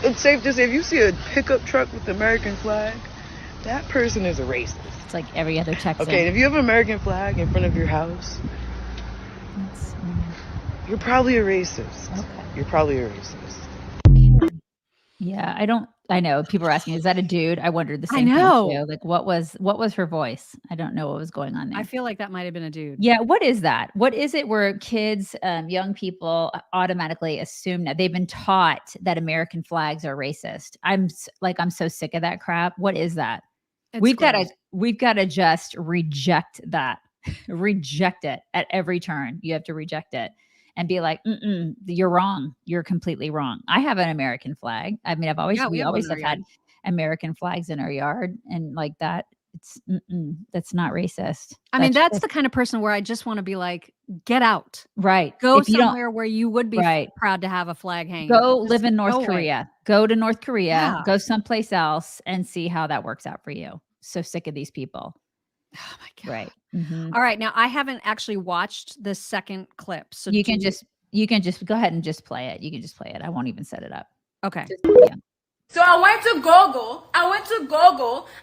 Speaker 23: It's safe to say if you see a pickup truck with the American flag, that person is a racist.
Speaker 2: It's like every other Texan.
Speaker 23: Okay, and if you have an American flag in front of your house, you're probably a racist.
Speaker 2: Okay.
Speaker 23: You're probably a racist.
Speaker 2: Yeah, I know. People are asking, is that a dude? I wondered the
Speaker 1: I
Speaker 2: same thing
Speaker 1: know.
Speaker 2: too. Like what was her voice? I don't know what was going on there.
Speaker 1: I feel like that might have been a dude.
Speaker 2: Yeah, what is that? What is it where kids, young people automatically assume that they've been taught that American flags are racist? I'm so sick of that crap. What is that?
Speaker 1: It's
Speaker 2: We've got
Speaker 1: gross.
Speaker 2: to just reject that. Reject it at every turn. You have to reject it and be like, you're wrong. You're completely wrong. I have an American flag. I mean, we always have had American flags in our yard, and like that. It's that's not racist.
Speaker 1: I mean, that's the kind of person where I just want to be like, get out.
Speaker 2: Right.
Speaker 1: Go
Speaker 2: If you don't-
Speaker 1: somewhere where you would be
Speaker 2: Right.
Speaker 1: proud to have a flag hanging.
Speaker 2: Go
Speaker 1: Just
Speaker 2: live in North
Speaker 1: go away.
Speaker 2: Korea. Go to North Korea.
Speaker 1: Yeah.
Speaker 2: Go someplace else and see how that works out for you. So sick of these people.
Speaker 1: Oh my God.
Speaker 2: Right. Mhm.
Speaker 1: All right. Now I haven't actually watched the second clip. So
Speaker 2: You can just go ahead and just play it. You can just play it. I won't even set it up.
Speaker 1: Okay.
Speaker 2: Yeah.
Speaker 3: So I went to Google.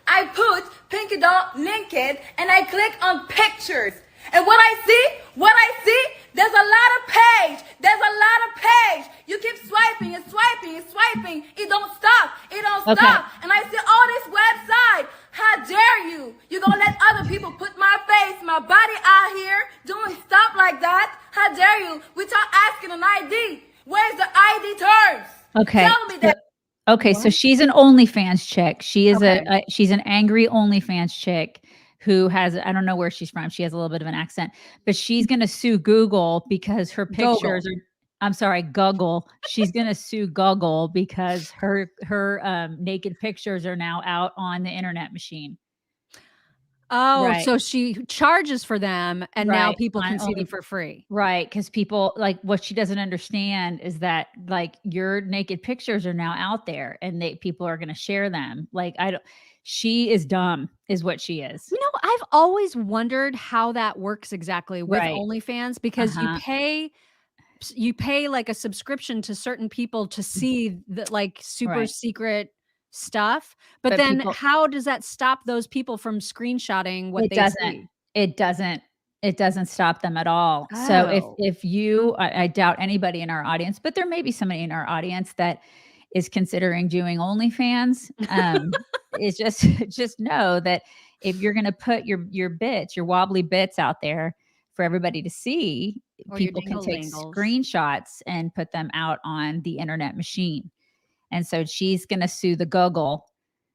Speaker 3: I put Pinky Doll naked, and I click on pictures. And what I see, there's a lot of page. You keep swiping and swiping and swiping. It don't stop. And I see all this website. How dare you? You gonna let other people put my face, my body out here doing stuff like that? How dare you? Without asking an ID. Where's the ID terms?
Speaker 2: Okay.
Speaker 3: Tell me that.
Speaker 2: Okay, so she's an OnlyFans chick. She is she's an angry OnlyFans chick who has, I don't know where she's from. She has a little bit of an accent, but she's going to sue Google because her pictures are, I'm sorry, Google. She's going to sue Google because her naked pictures are now out on the internet machine.
Speaker 1: Oh,
Speaker 2: Right.
Speaker 1: so she charges for them and now
Speaker 2: Right.
Speaker 1: people can
Speaker 2: On
Speaker 1: see
Speaker 2: only-
Speaker 1: them for free.
Speaker 2: Right. Because people, like, what she doesn't understand is that, like, your naked pictures are now out there and people are going to share them. Like, she is dumb is what she is.
Speaker 1: You know, I've always wondered how that works exactly with
Speaker 2: Right.
Speaker 1: OnlyFans because you pay like a subscription to certain people to see the like super
Speaker 2: Right.
Speaker 1: secret stuff. But
Speaker 2: But
Speaker 1: then
Speaker 2: people-
Speaker 1: how does that stop those people from screenshotting what
Speaker 2: It
Speaker 1: they
Speaker 2: doesn't.
Speaker 1: see?
Speaker 2: It doesn't stop them at all. So
Speaker 1: Oh.
Speaker 2: if you, I doubt anybody in our audience, but there may be somebody in our audience that is considering doing OnlyFans. It's just know that if you're going to put your bits, your wobbly bits out there for everybody to see,
Speaker 1: Or your
Speaker 2: people can take
Speaker 1: dingle-dangles.
Speaker 2: screenshots and put them out on the internet machine. And so she's going to sue the Google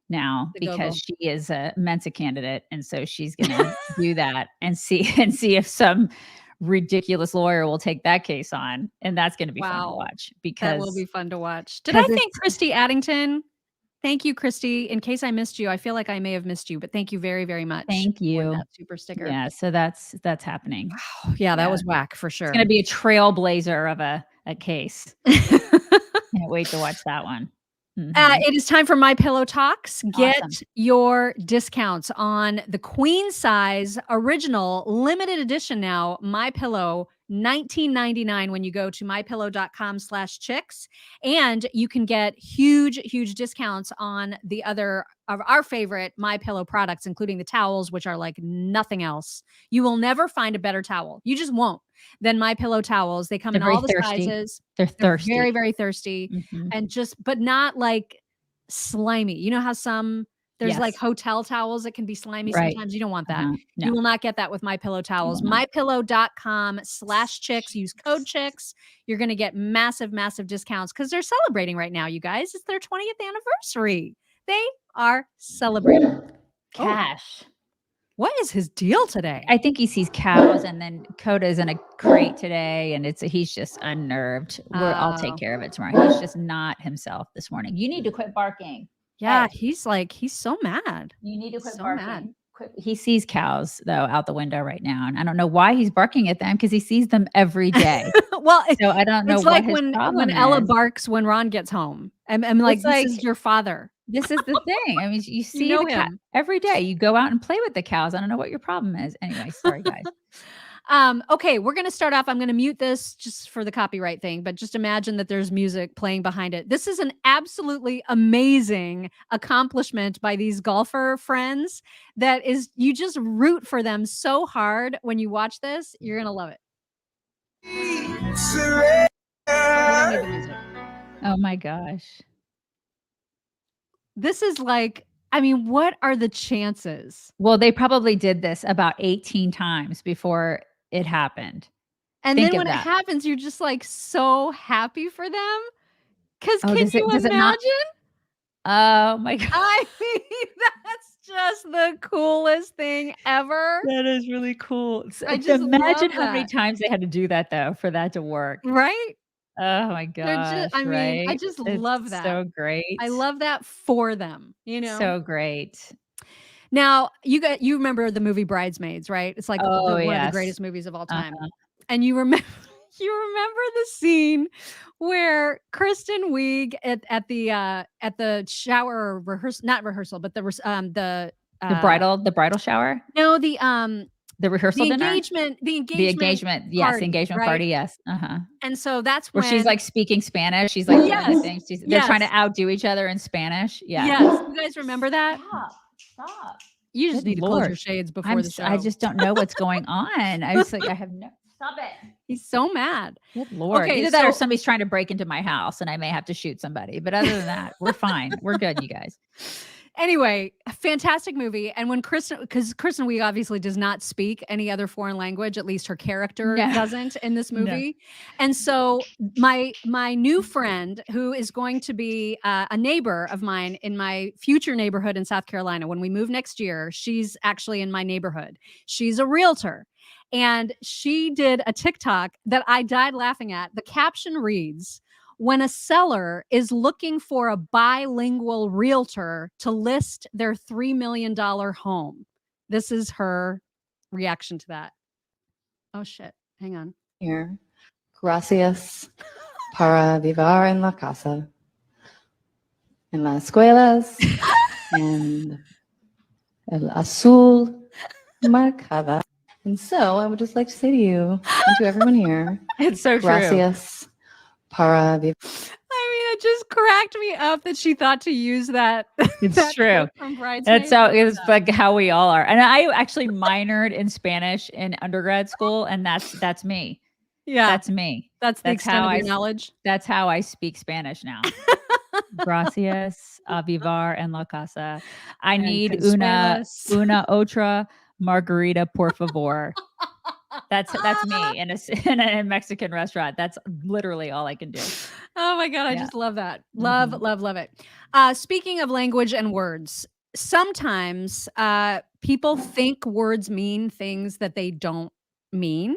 Speaker 2: now
Speaker 1: The
Speaker 2: because
Speaker 1: Google.
Speaker 2: she is a Mensa candidate, and so she's going to do that and see if some ridiculous lawyer will take that case on, and that's going to be fun to
Speaker 1: Wow.
Speaker 2: watch
Speaker 1: That
Speaker 2: because
Speaker 1: will be fun to watch. Did I
Speaker 2: 'cause
Speaker 1: thank Christy Addington? Thank you, Christy. In case I missed you, I feel like I may have missed you, but thank you very, very much.
Speaker 2: Thank
Speaker 1: for
Speaker 2: you.
Speaker 1: that super sticker.
Speaker 2: Yeah, so that's happening.
Speaker 1: Yeah, that was whack for sure.
Speaker 2: It's going to be a trailblazer of a case. Can't wait to watch that one. Mhm.
Speaker 1: It is time for My Pillow Talks. Get
Speaker 2: Awesome.
Speaker 1: your discounts on the queen size original limited edition now. My Pillow $19.99 when you go to mypillow.com/chicks, and you can get huge discounts on the other of our favorite My Pillow products, including the towels, which are like nothing else. You will never find a better towel. You just won't than My Pillow towels. They come
Speaker 2: They're
Speaker 1: in all
Speaker 2: very
Speaker 1: the
Speaker 2: thirsty.
Speaker 1: sizes.
Speaker 2: They're thirsty.
Speaker 1: Very, very thirsty.
Speaker 2: Mhm.
Speaker 1: And but not like slimy. You know how there's like
Speaker 2: Yes.
Speaker 1: hotel towels that can be slimy
Speaker 2: Right.
Speaker 1: sometimes. You don't want that.
Speaker 2: Uh-huh. No.
Speaker 1: You will not get that with My Pillow towels.
Speaker 2: will not.
Speaker 1: mypillow.com/chicks. Use code chicks. You're going to get massive discounts because they're celebrating right now, you guys. It's their 20th anniversary. They are celebrating.
Speaker 2: Cash.
Speaker 1: What is his deal today?
Speaker 2: I think he sees cows, and then Coda's in a crate today, and he's just unnerved. I'll take
Speaker 1: Oh.
Speaker 2: care of it tomorrow. He's just not himself this morning. You need to quit barking.
Speaker 1: Yeah,
Speaker 2: Hey,
Speaker 1: he's so mad.
Speaker 2: you need to quit
Speaker 1: so
Speaker 2: barking.
Speaker 1: mad.
Speaker 2: He sees cows though out the window right now, and I don't know why he's barking at them because he sees them every day.
Speaker 1: Well,
Speaker 2: So I don't know
Speaker 1: it's
Speaker 2: what
Speaker 1: like
Speaker 2: his
Speaker 1: when
Speaker 2: problem
Speaker 1: Ella
Speaker 2: is.
Speaker 1: barks when Ron gets home. I'm like,
Speaker 2: It's
Speaker 1: this
Speaker 2: like-
Speaker 1: is your father.
Speaker 2: This is the thing. I mean, you see
Speaker 1: know
Speaker 2: the cow
Speaker 1: him.
Speaker 2: every day. You go out and play with the cows. I don't know what your problem is. Anyway, sorry guys.
Speaker 1: Okay, we're going to start off. I'm going to mute this just for the copyright thing, but just imagine that there's music playing behind it. This is an absolutely amazing accomplishment by these golfer friends that is, you just root for them so hard when you watch this. You're going to love it. We don't need the music.
Speaker 2: Oh my gosh.
Speaker 1: This is like, I mean, what are the chances?
Speaker 2: Well, they probably did this about 18 times before it happened.
Speaker 1: And
Speaker 2: Think
Speaker 1: then
Speaker 2: of
Speaker 1: when it
Speaker 2: that.
Speaker 1: happens, you're just like so happy for them. Because
Speaker 2: Oh,
Speaker 1: can you
Speaker 2: does it
Speaker 1: imagine?
Speaker 2: not? Oh my God.
Speaker 1: I mean, that's just the coolest thing ever.
Speaker 2: That is really cool.
Speaker 1: I just
Speaker 2: Imagine
Speaker 1: love
Speaker 2: how many
Speaker 1: that.
Speaker 2: times they had to do that though for that to work.
Speaker 1: Right?
Speaker 2: Oh my
Speaker 1: They're
Speaker 2: gosh,
Speaker 1: just, I mean, I
Speaker 2: right?
Speaker 1: just
Speaker 2: It's
Speaker 1: love that.
Speaker 2: so great.
Speaker 1: I love that for them, you know?
Speaker 2: So great.
Speaker 1: Now, you remember the movie Bridesmaids, right? It's like
Speaker 2: Oh,
Speaker 1: one of the
Speaker 2: yes.
Speaker 1: greatest movies of all time.
Speaker 2: Uh-huh.
Speaker 1: And you remember the scene where Kristen Wiig at the shower rehearsal, not rehearsal, but the
Speaker 2: The bridal shower?
Speaker 1: no,
Speaker 2: The rehearsal dinner?
Speaker 1: engagement,
Speaker 2: The engagement, yes,
Speaker 1: party,
Speaker 2: engagement
Speaker 1: right?
Speaker 2: party, yes. Uh-huh.
Speaker 1: And so that's
Speaker 2: Where
Speaker 1: when
Speaker 2: she's like speaking Spanish. She's like doing the
Speaker 1: Yes,
Speaker 2: thing. They're trying to
Speaker 1: yes.
Speaker 2: outdo each other in Spanish. Yeah.
Speaker 1: Yes, you guys remember that?
Speaker 2: Stop.
Speaker 1: You just
Speaker 2: Good
Speaker 1: need to close your
Speaker 2: Lord.
Speaker 1: shades before the show.
Speaker 2: I just don't know what's going on. I was like, stop it.
Speaker 1: He's so mad.
Speaker 2: Good Lord.
Speaker 1: Okay,
Speaker 2: Either that or
Speaker 1: so-
Speaker 2: somebody's trying to break into my house and I may have to shoot somebody. But other than that, we're fine. We're good, you guys.
Speaker 1: Anyway, a fantastic movie. And when Kristen Wiig obviously does not speak any other foreign language, at least her character
Speaker 2: No.
Speaker 1: doesn't in this
Speaker 2: No.
Speaker 1: movie. And so my new friend, who is going to be a neighbor of mine in my future neighborhood in South Carolina, when we move next year, she's actually in my neighborhood. She's a realtor. And she did a TikTok that I died laughing at. The caption reads, "When a seller is looking for a bilingual realtor to list their $3 million home." This is her reaction to that. Oh, shit. Hang on.
Speaker 4: Here. Gracias para vivir en la casa, en las escuelas, and el azul marcada. And so I would just like to say to you and to everyone here,
Speaker 2: It's so true.
Speaker 4: gracias para vivir.
Speaker 1: I mean, it just cracked me up that she thought to use that.
Speaker 2: It's
Speaker 1: that
Speaker 2: true.
Speaker 1: quote from Bridesmaids.
Speaker 2: It's like how we all are. And I actually minored in Spanish in undergrad school, and that's me.
Speaker 1: Yeah.
Speaker 2: That's me.
Speaker 1: That's the extent
Speaker 2: how
Speaker 1: of your
Speaker 2: I
Speaker 1: knowledge.
Speaker 2: That's how I speak Spanish now. Gracias, avivar en la casa. I
Speaker 1: And
Speaker 2: need
Speaker 1: consuelas.
Speaker 2: una otra margarita, por favor. That's me in a Mexican restaurant. That's literally all I can do.
Speaker 1: Oh my God. I
Speaker 2: Yeah.
Speaker 1: just love that. Love, love it. Speaking of language and words, sometimes people think words mean things that they don't mean.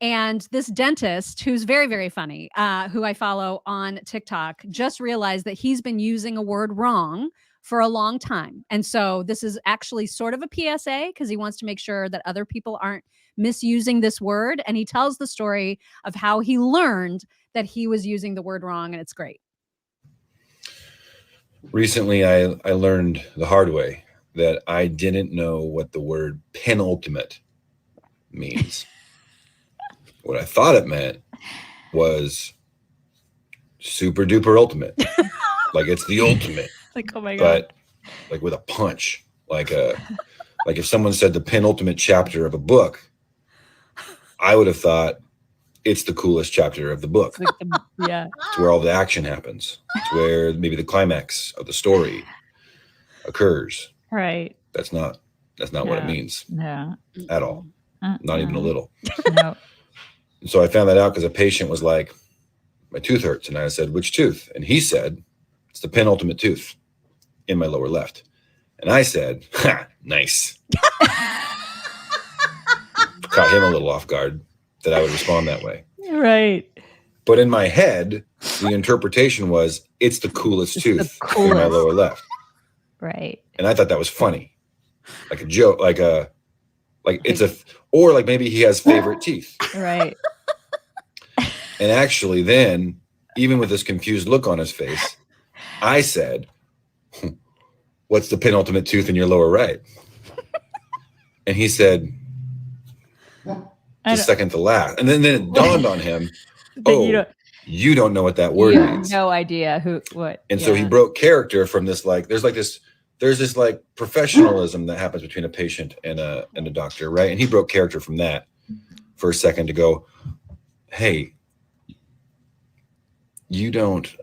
Speaker 1: And this dentist, who's very, very funny, who I follow on TikTok, just realized that he's been using a word wrong for a long time. And so this is actually sort of a PSA because he wants to make sure that other people aren't misusing this word. And he tells the story of how he learned that he was using the word wrong, and it's great.
Speaker 5: Recently, I learned the hard way that I didn't know what the word penultimate means. What I thought it meant was super duper ultimate. Like it's the ultimate.
Speaker 2: Like, oh my God.
Speaker 5: But like with a punch. Like if someone said the penultimate chapter of a book, I would have thought it's the coolest chapter of the book.
Speaker 2: It's like yeah.
Speaker 5: It's where all the action happens. It's where maybe the climax of the story occurs.
Speaker 2: Right.
Speaker 5: That's not what it means
Speaker 2: No.
Speaker 5: at all. Not even a little.
Speaker 2: No.
Speaker 5: So I found that out because a patient was like, my tooth hurts. And I said, which tooth? And he said, it's the penultimate tooth in my lower left. And I said, ha, nice. Caught him a little off guard that I would respond that way.
Speaker 2: Right.
Speaker 5: But in my head, the interpretation was, it's the coolest tooth in my lower left.
Speaker 2: Right.
Speaker 5: And I thought that was funny. Like a joke, like or like maybe he has favorite teeth.
Speaker 2: Right.
Speaker 5: And actually then, even with this confused look on his face, I said, what's the penultimate tooth in your lower right? And he said, to second to last. And then it dawned on him, you don't know what that word
Speaker 2: You have
Speaker 5: means.
Speaker 2: no idea what.
Speaker 5: And so he broke character from this, there's this professionalism that happens between a patient and a doctor, right? And he broke character from that for a second to go, hey, you don't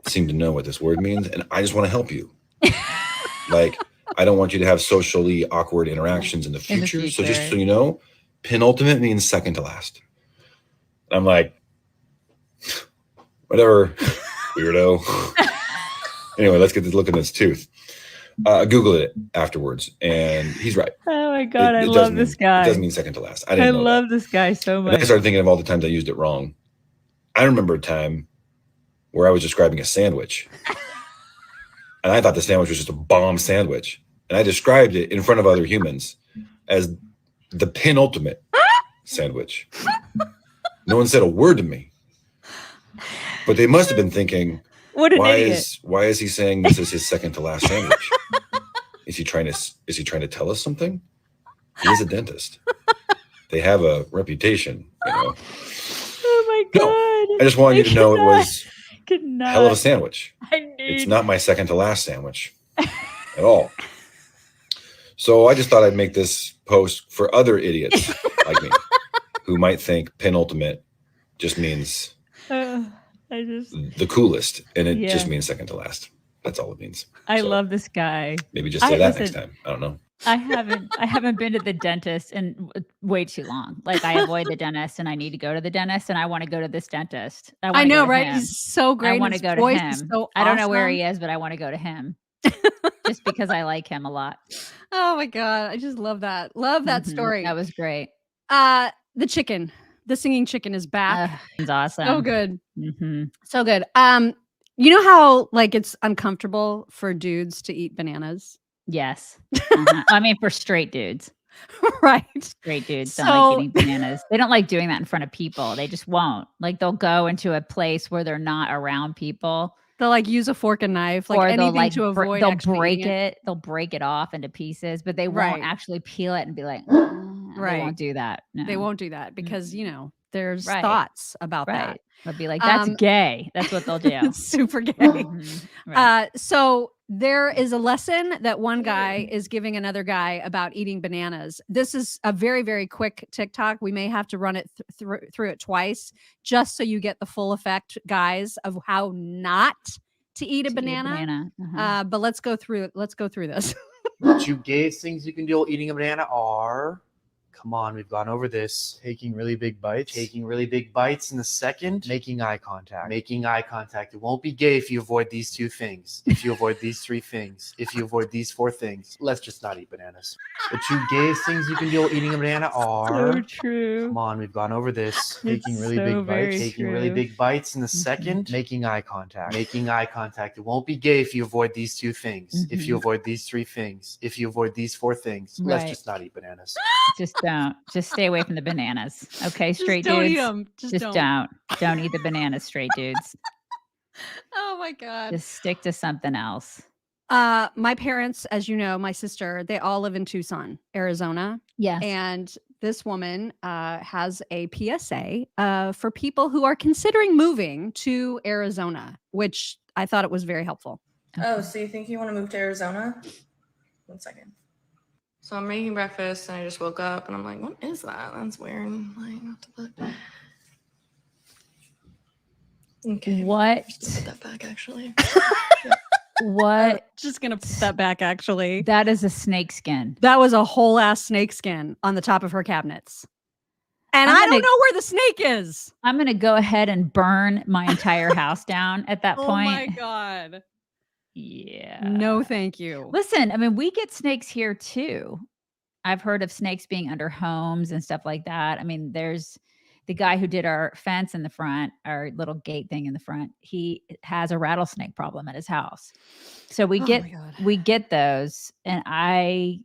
Speaker 5: seem to know what this word means, and I just want to help you. I don't want you to have socially awkward interactions in the future. So just so you know, penultimate means second to last. I'm like, whatever, weirdo. Anyway, let's get to look at this tooth. Google it afterwards, and he's right.
Speaker 2: Oh my God, I love this guy.
Speaker 5: It does mean second to last. I
Speaker 2: love this guy so much.
Speaker 5: And I started thinking of all the times I used it wrong. I remember a time where I was describing a sandwich, and I thought the sandwich was just a bomb sandwich, and I described it in front of other humans as the penultimate sandwich. No one said a word to me, but they must have been thinking, why is he saying this is his second to last sandwich? Is he trying to tell us something? He is a dentist. They have a reputation,
Speaker 2: Oh my God.
Speaker 5: No, I just wanted you to know it was hell of a sandwich. It's not my second to last sandwich at all. So I just thought I'd make this post for other idiots like me who might think penultimate just means the coolest, and it just means second to last. That's all it means.
Speaker 2: I love this guy.
Speaker 5: Maybe just say that next time. I don't know.
Speaker 2: I haven't been to the dentist in way too long. I avoid the dentist, and I need to go to the dentist, and I want to go to this dentist.
Speaker 1: I know, right? Him. He's so great.
Speaker 2: I want to go to him.
Speaker 1: So
Speaker 2: I don't know where he is, but I want to go to him just because I like him a lot.
Speaker 1: Oh my God, I just love that. Love that story.
Speaker 2: That was great.
Speaker 1: The chicken, the singing chicken is back.
Speaker 2: It's awesome.
Speaker 1: So good. So good. You know how it's uncomfortable for dudes to eat bananas?
Speaker 2: Yes. I mean, for straight dudes.
Speaker 1: Right.
Speaker 2: Straight dudes don't like eating bananas. They don't like doing that in front of people. They just won't. They'll go into a place where they're not around people.
Speaker 1: They'll use a fork and knife,
Speaker 2: or
Speaker 1: anything to avoid.
Speaker 2: They'll break it. They'll break it off into pieces, but they won't actually peel it and be like, right. They won't do that. No.
Speaker 1: They won't do that because, there's thoughts about that.
Speaker 2: They'll be like, that's gay. That's what they'll do.
Speaker 1: It's super gay. Right. So there is a lesson that one guy is giving another guy about eating bananas. This is a very, very quick TikTok. We may have to run it through it twice just so you get the full effect, guys, of how not to eat a banana. But let's go through it. Let's go through this.
Speaker 6: The two gayest things you can do while eating a banana are... Come on, we've gone over this. Taking really big bites. Taking really big bites. And the second, making eye contact. Making eye contact. It won't be gay if you avoid these two things. If you avoid these three things. If you avoid these four things. Let's just not eat bananas. The two gayest things you can do while eating a banana are...
Speaker 2: So true.
Speaker 6: Come on, we've gone over this. Taking really big bites. Taking really big bites. And the second, making eye contact. Making eye contact. It won't be gay if you avoid these two things. If you avoid these three things. If you avoid these four things. Let's just not eat bananas.
Speaker 2: Just stay away from the bananas. Okay, straight
Speaker 1: don't
Speaker 2: dudes.
Speaker 1: Eat them. Just
Speaker 2: don't eat the bananas, straight dudes.
Speaker 1: Oh my God.
Speaker 2: Just stick to something else.
Speaker 1: My parents, as you know, my sister, they all live in Tucson, Arizona.
Speaker 2: Yes.
Speaker 1: And this woman has a PSA for people who are considering moving to Arizona, which I thought it was very helpful.
Speaker 7: Oh, so you think you want to move to Arizona? 1 second. So I'm making breakfast and I just woke up and I'm like, what is that? That's weird. What the fuck? Okay.
Speaker 2: What?
Speaker 7: Just put that back actually.
Speaker 2: What?
Speaker 1: Just gonna put that back actually.
Speaker 2: That is a snake skin.
Speaker 1: That was a whole ass snake skin on the top of her cabinets. And I don't know where the snake is.
Speaker 2: I'm gonna go ahead and burn my entire house down at that point.
Speaker 1: Oh my God.
Speaker 2: Yeah.
Speaker 1: No, thank you.
Speaker 2: Listen, I mean, we get snakes here too. I've heard of snakes being under homes and stuff like that. I mean, there's the guy who did our fence in the front, our little gate thing in the front. He has a rattlesnake problem at his house. So we get those. And I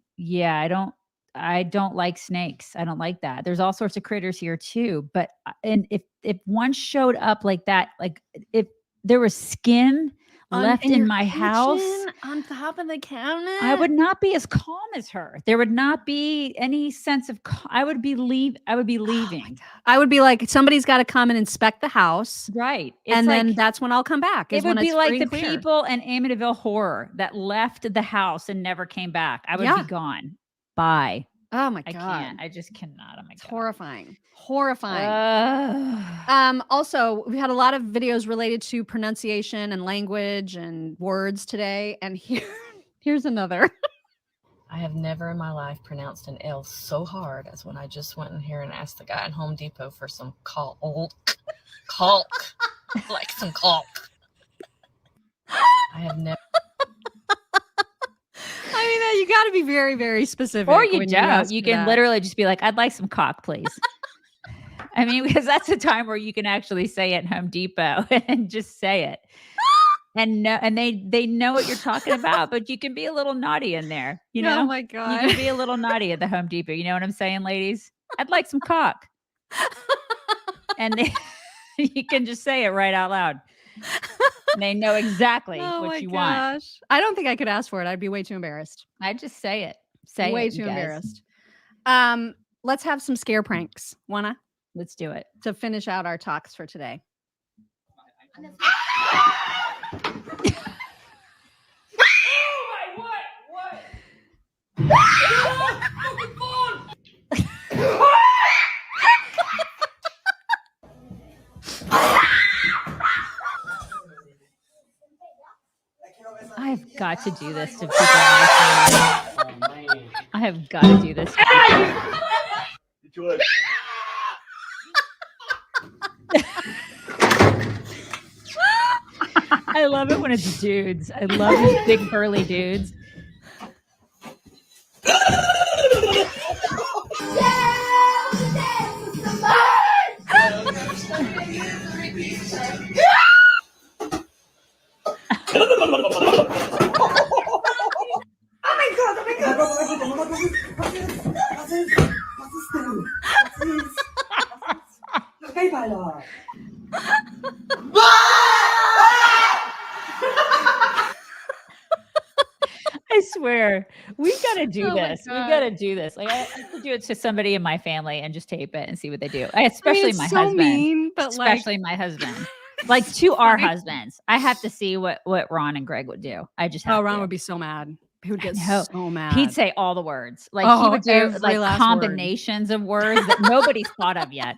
Speaker 2: don't like snakes. I don't like that. There's all sorts of critters here too. But if one showed up like that, like if there was skin left in my house,
Speaker 1: on top of the cabinet.
Speaker 2: I would not be as calm as her. There would not be any sense of I would be leaving.
Speaker 1: I would be like, somebody's got to come and inspect the house.
Speaker 2: Right.
Speaker 1: And then that's when I'll come back.
Speaker 2: It would be like the people in Amityville Horror that left the house and never came back. I would be gone. Bye.
Speaker 1: Oh my God.
Speaker 2: I can't. I just cannot. Oh my God.
Speaker 1: Horrifying. Also, we had a lot of videos related to pronunciation and language and words today. And here's another.
Speaker 8: I have never in my life pronounced an L so hard as when I just went in here and asked the guy at Home Depot for some caulk, like some caulk. I have never.
Speaker 1: I mean, you got to be very, very specific.
Speaker 2: Or you don't. You can literally just be like, I'd like some caulk, please. I mean, because that's a time where you can actually say it at Home Depot and just say it. And they know what you're talking about, but you can be a little naughty in there. You know?
Speaker 1: Oh my God.
Speaker 2: You can be a little naughty at the Home Depot. You know what I'm saying, ladies? I'd like some caulk. And you can just say it right out loud. And they know exactly what you want.
Speaker 1: I don't think I could ask for it. I'd be way too embarrassed.
Speaker 2: I'd just say it.
Speaker 1: Way too embarrassed. Let's have some scare pranks. Wanna?
Speaker 2: Let's do it.
Speaker 1: To finish out our talks for today.
Speaker 2: I've got to do this to people in my family. I have got to do this to people. I love it when it's dudes. I love these big burly dudes. I swear, we got to do this. We got to do this. Like I have to do it to somebody in my family and just tape it and see what they do. Especially my husband.
Speaker 1: Mean, but
Speaker 2: especially my husband. Like to our husbands. I have to see what Ron and Greg would do. I just have
Speaker 1: Ron
Speaker 2: to.
Speaker 1: would be so mad. He would get so mad.
Speaker 2: He'd say all the words. Like he would do like combinations of words that nobody's thought of yet.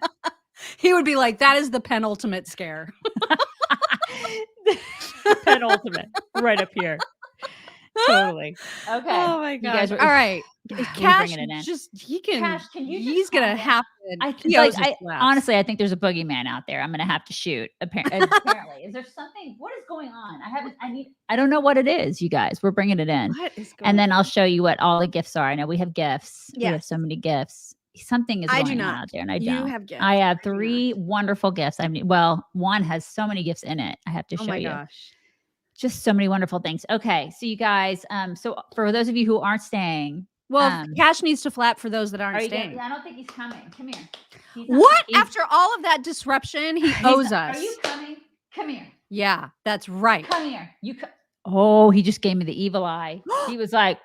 Speaker 1: He would be like, that is the penultimate scare.
Speaker 2: Penultimate. Right up here. Totally. Okay.
Speaker 1: Oh my God.
Speaker 2: You guys
Speaker 1: all right. Cash,
Speaker 2: bringing it in.
Speaker 1: Cash, he's going to have to.
Speaker 2: Honestly, I think there's a boogeyman out there. I'm going to have to shoot. Apparently. Is there something? What is going on? I don't know what it is, you guys. We're bringing it in.
Speaker 1: What is going
Speaker 2: and then I'll show you what all the gifts are. I know we have gifts.
Speaker 1: Yes.
Speaker 2: We have so many gifts. Something is going on out there, and I don't.
Speaker 1: You have gifts.
Speaker 2: I have 3 wonderful gifts. I mean, well, one has so many gifts in it. I have to show you.
Speaker 1: Oh my gosh.
Speaker 2: Just so many wonderful things. Okay, so you guys, so for those of you who aren't staying,
Speaker 1: Cash needs to flap for those that aren't staying.
Speaker 2: I don't think he's coming. Come here.
Speaker 1: What? After all of that disruption, he owes us.
Speaker 2: Are you coming? Come here.
Speaker 1: Yeah, that's right.
Speaker 2: Come here. Oh, he just gave me the evil eye. He was like,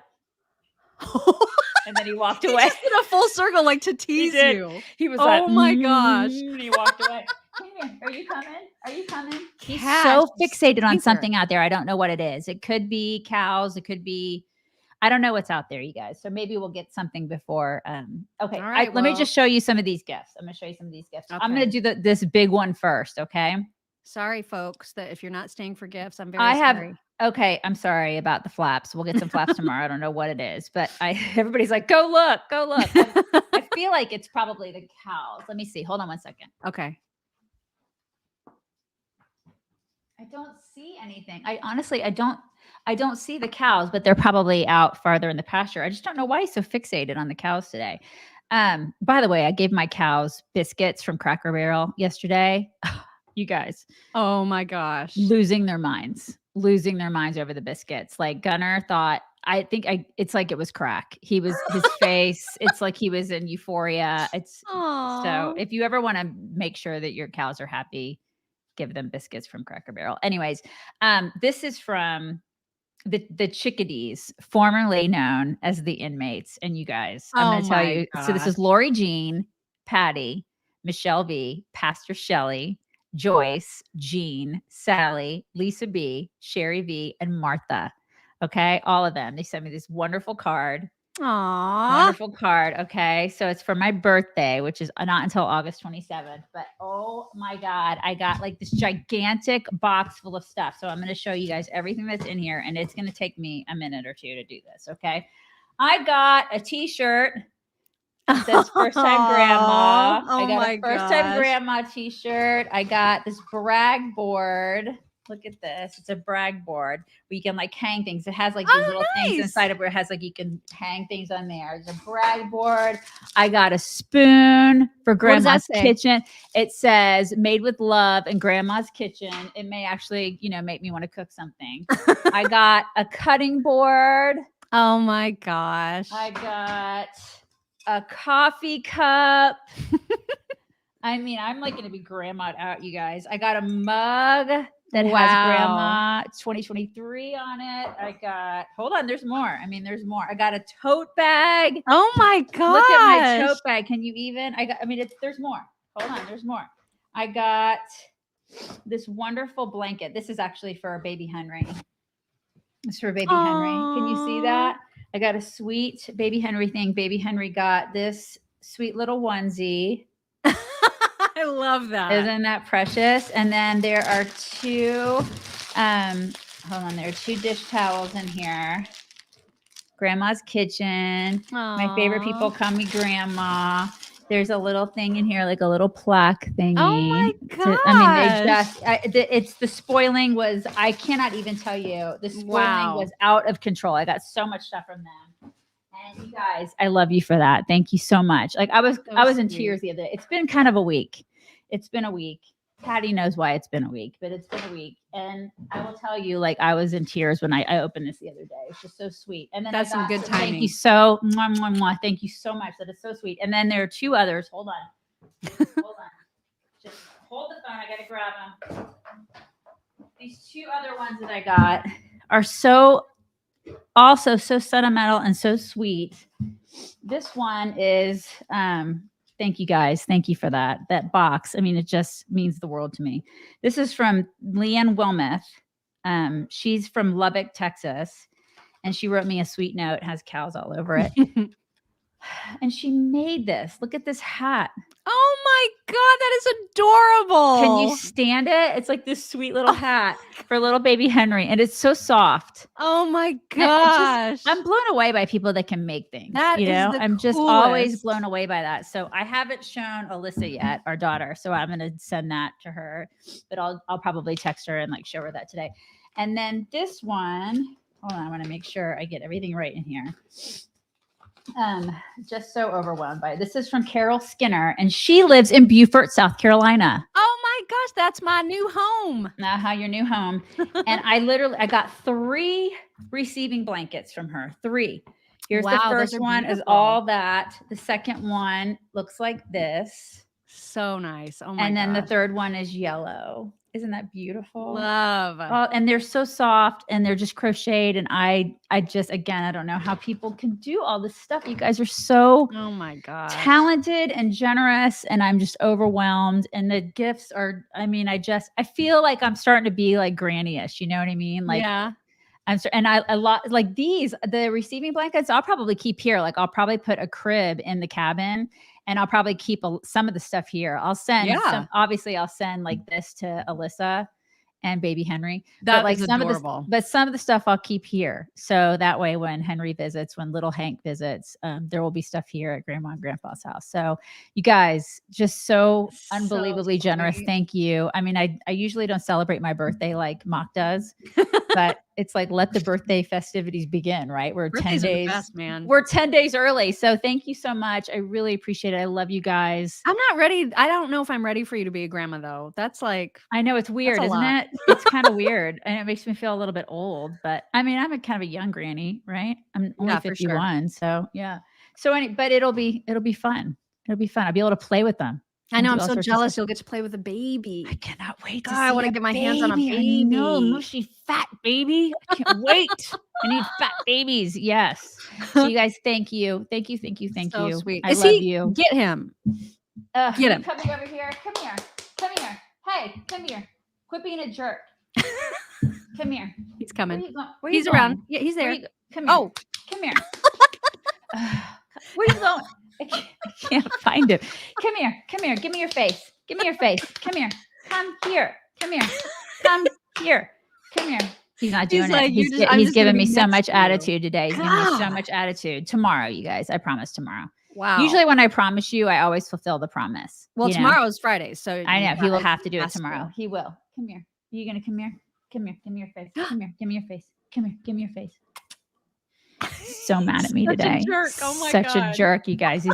Speaker 2: and then he walked away.
Speaker 1: He just did a full circle, like to tease you.
Speaker 2: He was
Speaker 1: like, oh my gosh.
Speaker 2: And he walked away. Come here. Are you coming? Are you coming? He's so fixated on something out there. I don't know what it is. It could be cows. It could be, I don't know what's out there, you guys. So maybe we'll get something before. Okay.
Speaker 1: All right,
Speaker 2: let me just show you some of these gifts. I'm going to show you some of these gifts.
Speaker 1: Okay.
Speaker 2: I'm going to do this big one first. Okay.
Speaker 1: Sorry, folks, that if you're not staying for gifts, I'm very sorry.
Speaker 2: Okay, I'm sorry about the flaps. We'll get some flaps tomorrow. I don't know what it is, but everybody's like, go look. I feel like it's probably the cows. Let me see. Hold on one second.
Speaker 1: Okay.
Speaker 2: I don't see anything. I don't see the cows, but they're probably out farther in the pasture. I just don't know why he's so fixated on the cows today. By the way, I gave my cows biscuits from Cracker Barrel yesterday. You guys.
Speaker 1: Oh my gosh.
Speaker 2: Losing their minds over the biscuits. Like Gunnar thought, it's like it was crack. His face, it's like he was in euphoria. So if you ever want to make sure that your cows are happy, give them biscuits from Cracker Barrel. Anyways, this is from the chickadees, formerly known as the inmates. And you guys, I'm going to tell you. So this is Lori Jean, Patty, Michelle V, Pastor Shelley, Joyce, Jean, Sally, Lisa B, Sherry V, and Martha. Okay. All of them. They sent me this wonderful card. Wonderful card. Okay. So it's for my birthday, which is not until August 27th. But oh my God, I got like this gigantic box full of stuff. So I'm going to show you guys everything that's in here. And it's going to take me a minute or two to do this. Okay. I got a t-shirt. It says first time grandma. I got a first time grandma t-shirt. I got this brag board. Look at this. It's a brag board where you can like hang things. It has like these little things inside of where it has like you can hang things on there. There's a brag board. I got a spoon for grandma's kitchen. It says made with love in grandma's kitchen. It may actually, make me want to cook something. I got a cutting board.
Speaker 1: Oh my gosh.
Speaker 2: I got a coffee cup. I mean, I'm like going to be grandma'd out, you guys. I got a mug that has grandma 2023 on it. Hold on, there's more. There's more. I got a tote bag.
Speaker 1: Oh my gosh.
Speaker 2: Look at my tote bag. Can you even? There's more. Hold on, there's more. I got this wonderful blanket. This is actually for baby Henry. It's for baby Henry. Can you see that? I got a sweet baby Henry thing. Baby Henry got this sweet little onesie.
Speaker 1: I love that.
Speaker 2: Isn't that precious? And then there are two, there are two dish towels in here. Grandma's kitchen.
Speaker 1: Aww.
Speaker 2: My favorite people call me grandma. There's a little thing in here, like a little plaque thingy.
Speaker 1: Oh my gosh.
Speaker 2: It's the spoiling was, I cannot even tell you. The spoiling was out of control. I got so much stuff from them. And you guys, I love you for that. Thank you so much. Like I was in tears the other day. It's been kind of a week. It's been a week. Patty knows why it's been a week, but it's been a week. And I will tell you, like I was in tears when I opened this the other day. It's just so sweet. And then
Speaker 1: that's some good timing.
Speaker 2: Thank you so mwah, mwah, mwah. Thank you so much. That is so sweet. And then there are two others. Hold on. Hold on. Just hold the phone. I gotta grab them. These two other ones that I got are also so sentimental and so sweet. This one is thank you guys. Thank you for that box. It just means the world to me. This is from Leanne Wilmoth. She's from Lubbock, Texas, and she wrote me a sweet note. It has cows all over it. And she made this. Look at this hat.
Speaker 1: Oh my God, that is adorable.
Speaker 2: Can you stand it? It's like this sweet little hat for little baby Henry. And it's so soft.
Speaker 1: Oh my gosh.
Speaker 2: I'm blown away by people that can make things. I'm just always blown away by that. So I haven't shown Alyssa yet, our daughter. So I'm going to send that to her, but I'll probably text her and like show her that today. And then this one, hold on, I want to make sure I get everything right in here. Just so overwhelmed by it. This is from Carol Skinner, and she lives in Beaufort, South Carolina.
Speaker 1: Oh my gosh, that's my new home.
Speaker 2: Your new home. And I got 3 receiving blankets from her. 3. Here's the first one is all that. The second one looks like this.
Speaker 1: So nice. Oh my gosh.
Speaker 2: And then the third one is yellow. Isn't that beautiful?
Speaker 1: Love.
Speaker 2: And they're so soft and they're just crocheted. And I just, again, I don't know how people can do all this stuff. You guys are so
Speaker 1: oh my God,
Speaker 2: talented and generous. And I'm just overwhelmed. And the gifts are, I feel like I'm starting to be like granny-ish. You know what I mean? Like,
Speaker 1: yeah.
Speaker 2: A lot like these, the receiving blankets, I'll probably keep here. Like I'll probably put a crib in the cabin. And I'll probably keep some of the stuff here. I'll send obviously I'll send like this to Alyssa and baby Henry.
Speaker 1: That
Speaker 2: like
Speaker 1: is adorable.
Speaker 2: Some of the stuff I'll keep here. So that way when Henry visits, when little Hank visits, there will be stuff here at Grandma and Grandpa's house. So you guys just so unbelievably generous. Thank you. I usually don't celebrate my birthday like Mock does, but it's like, let the birthday festivities begin, right? We're 10 days,
Speaker 1: best, man.
Speaker 2: We're 10 days early. So thank you so much. I really appreciate it. I love you guys.
Speaker 1: I'm not ready. I don't know if I'm ready for you to be a grandma though. That's like,
Speaker 2: I know it's weird, isn't it? It's kind of weird. And it makes me feel a little bit old, but I'm a kind of a young granny, right? I'm only 51. Sure. So yeah. So but it'll be fun. It'll be fun. I'll be able to play with them.
Speaker 1: I know. I'm
Speaker 2: all
Speaker 1: so
Speaker 2: sorts of
Speaker 1: jealous.
Speaker 2: stuff.
Speaker 1: You'll get to play with a baby.
Speaker 2: I cannot wait to
Speaker 1: God,
Speaker 2: see
Speaker 1: I want to get my hands on a baby.
Speaker 2: I know, mushy fat baby. I can't wait. I need fat babies. Yes. So you guys, thank you. Thank you. Thank you. Thank
Speaker 1: So
Speaker 2: you.
Speaker 1: sweet.
Speaker 2: I
Speaker 1: Is
Speaker 2: love
Speaker 1: he?
Speaker 2: you.
Speaker 1: Get him. Get
Speaker 2: You
Speaker 1: him.
Speaker 2: coming over here? Come here. Come here. Hey, come here. Quit being a jerk. Come here.
Speaker 1: He's coming.
Speaker 2: Where you going? Where
Speaker 1: He's
Speaker 2: you
Speaker 1: around.
Speaker 2: going?
Speaker 1: Yeah, he's
Speaker 2: Where
Speaker 1: there.
Speaker 2: you come here.
Speaker 1: Oh,
Speaker 2: come here. Where you going? I can't find him. Come here. Come here. Give me your face. Give me your face. Come here. Come here. Come here. Come here. Come here. He's not doing
Speaker 1: like,
Speaker 2: it.
Speaker 1: "You're just- I'm
Speaker 2: He's
Speaker 1: just gonna
Speaker 2: giving
Speaker 1: be
Speaker 2: me so
Speaker 1: next
Speaker 2: much
Speaker 1: to you."
Speaker 2: attitude today. He's giving me so
Speaker 1: God.
Speaker 2: much attitude. Tomorrow, you guys. I promise tomorrow.
Speaker 1: wow.
Speaker 2: Usually when I promise you, I always fulfill the promise.
Speaker 1: well,
Speaker 2: you know?
Speaker 1: tomorrow's Friday, so
Speaker 2: I know. He will
Speaker 1: yeah,
Speaker 2: have to do it
Speaker 1: has to.
Speaker 2: tomorrow. He will. Come here. Are you going to come here? Come here. Give me your face. Come here. Give me your face. Come here. Give me your face. So mad at me
Speaker 1: Such a
Speaker 2: today.
Speaker 1: jerk. Oh my
Speaker 2: Such a
Speaker 1: God.
Speaker 2: jerk, you guys.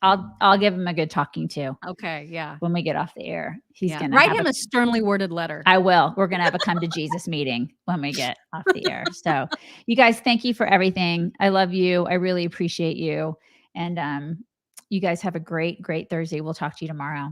Speaker 2: I'll give him a good talking to
Speaker 1: Okay, yeah.
Speaker 2: when we get off the air. He's
Speaker 1: Yeah.
Speaker 2: gonna
Speaker 1: Write
Speaker 2: have
Speaker 1: him a sternly worded letter.
Speaker 2: I will. We're gonna have a come to Jesus meeting when we get off the air. So you guys, thank you for everything. I love you. I really appreciate you. And you guys have a great, great Thursday. We'll talk to you tomorrow.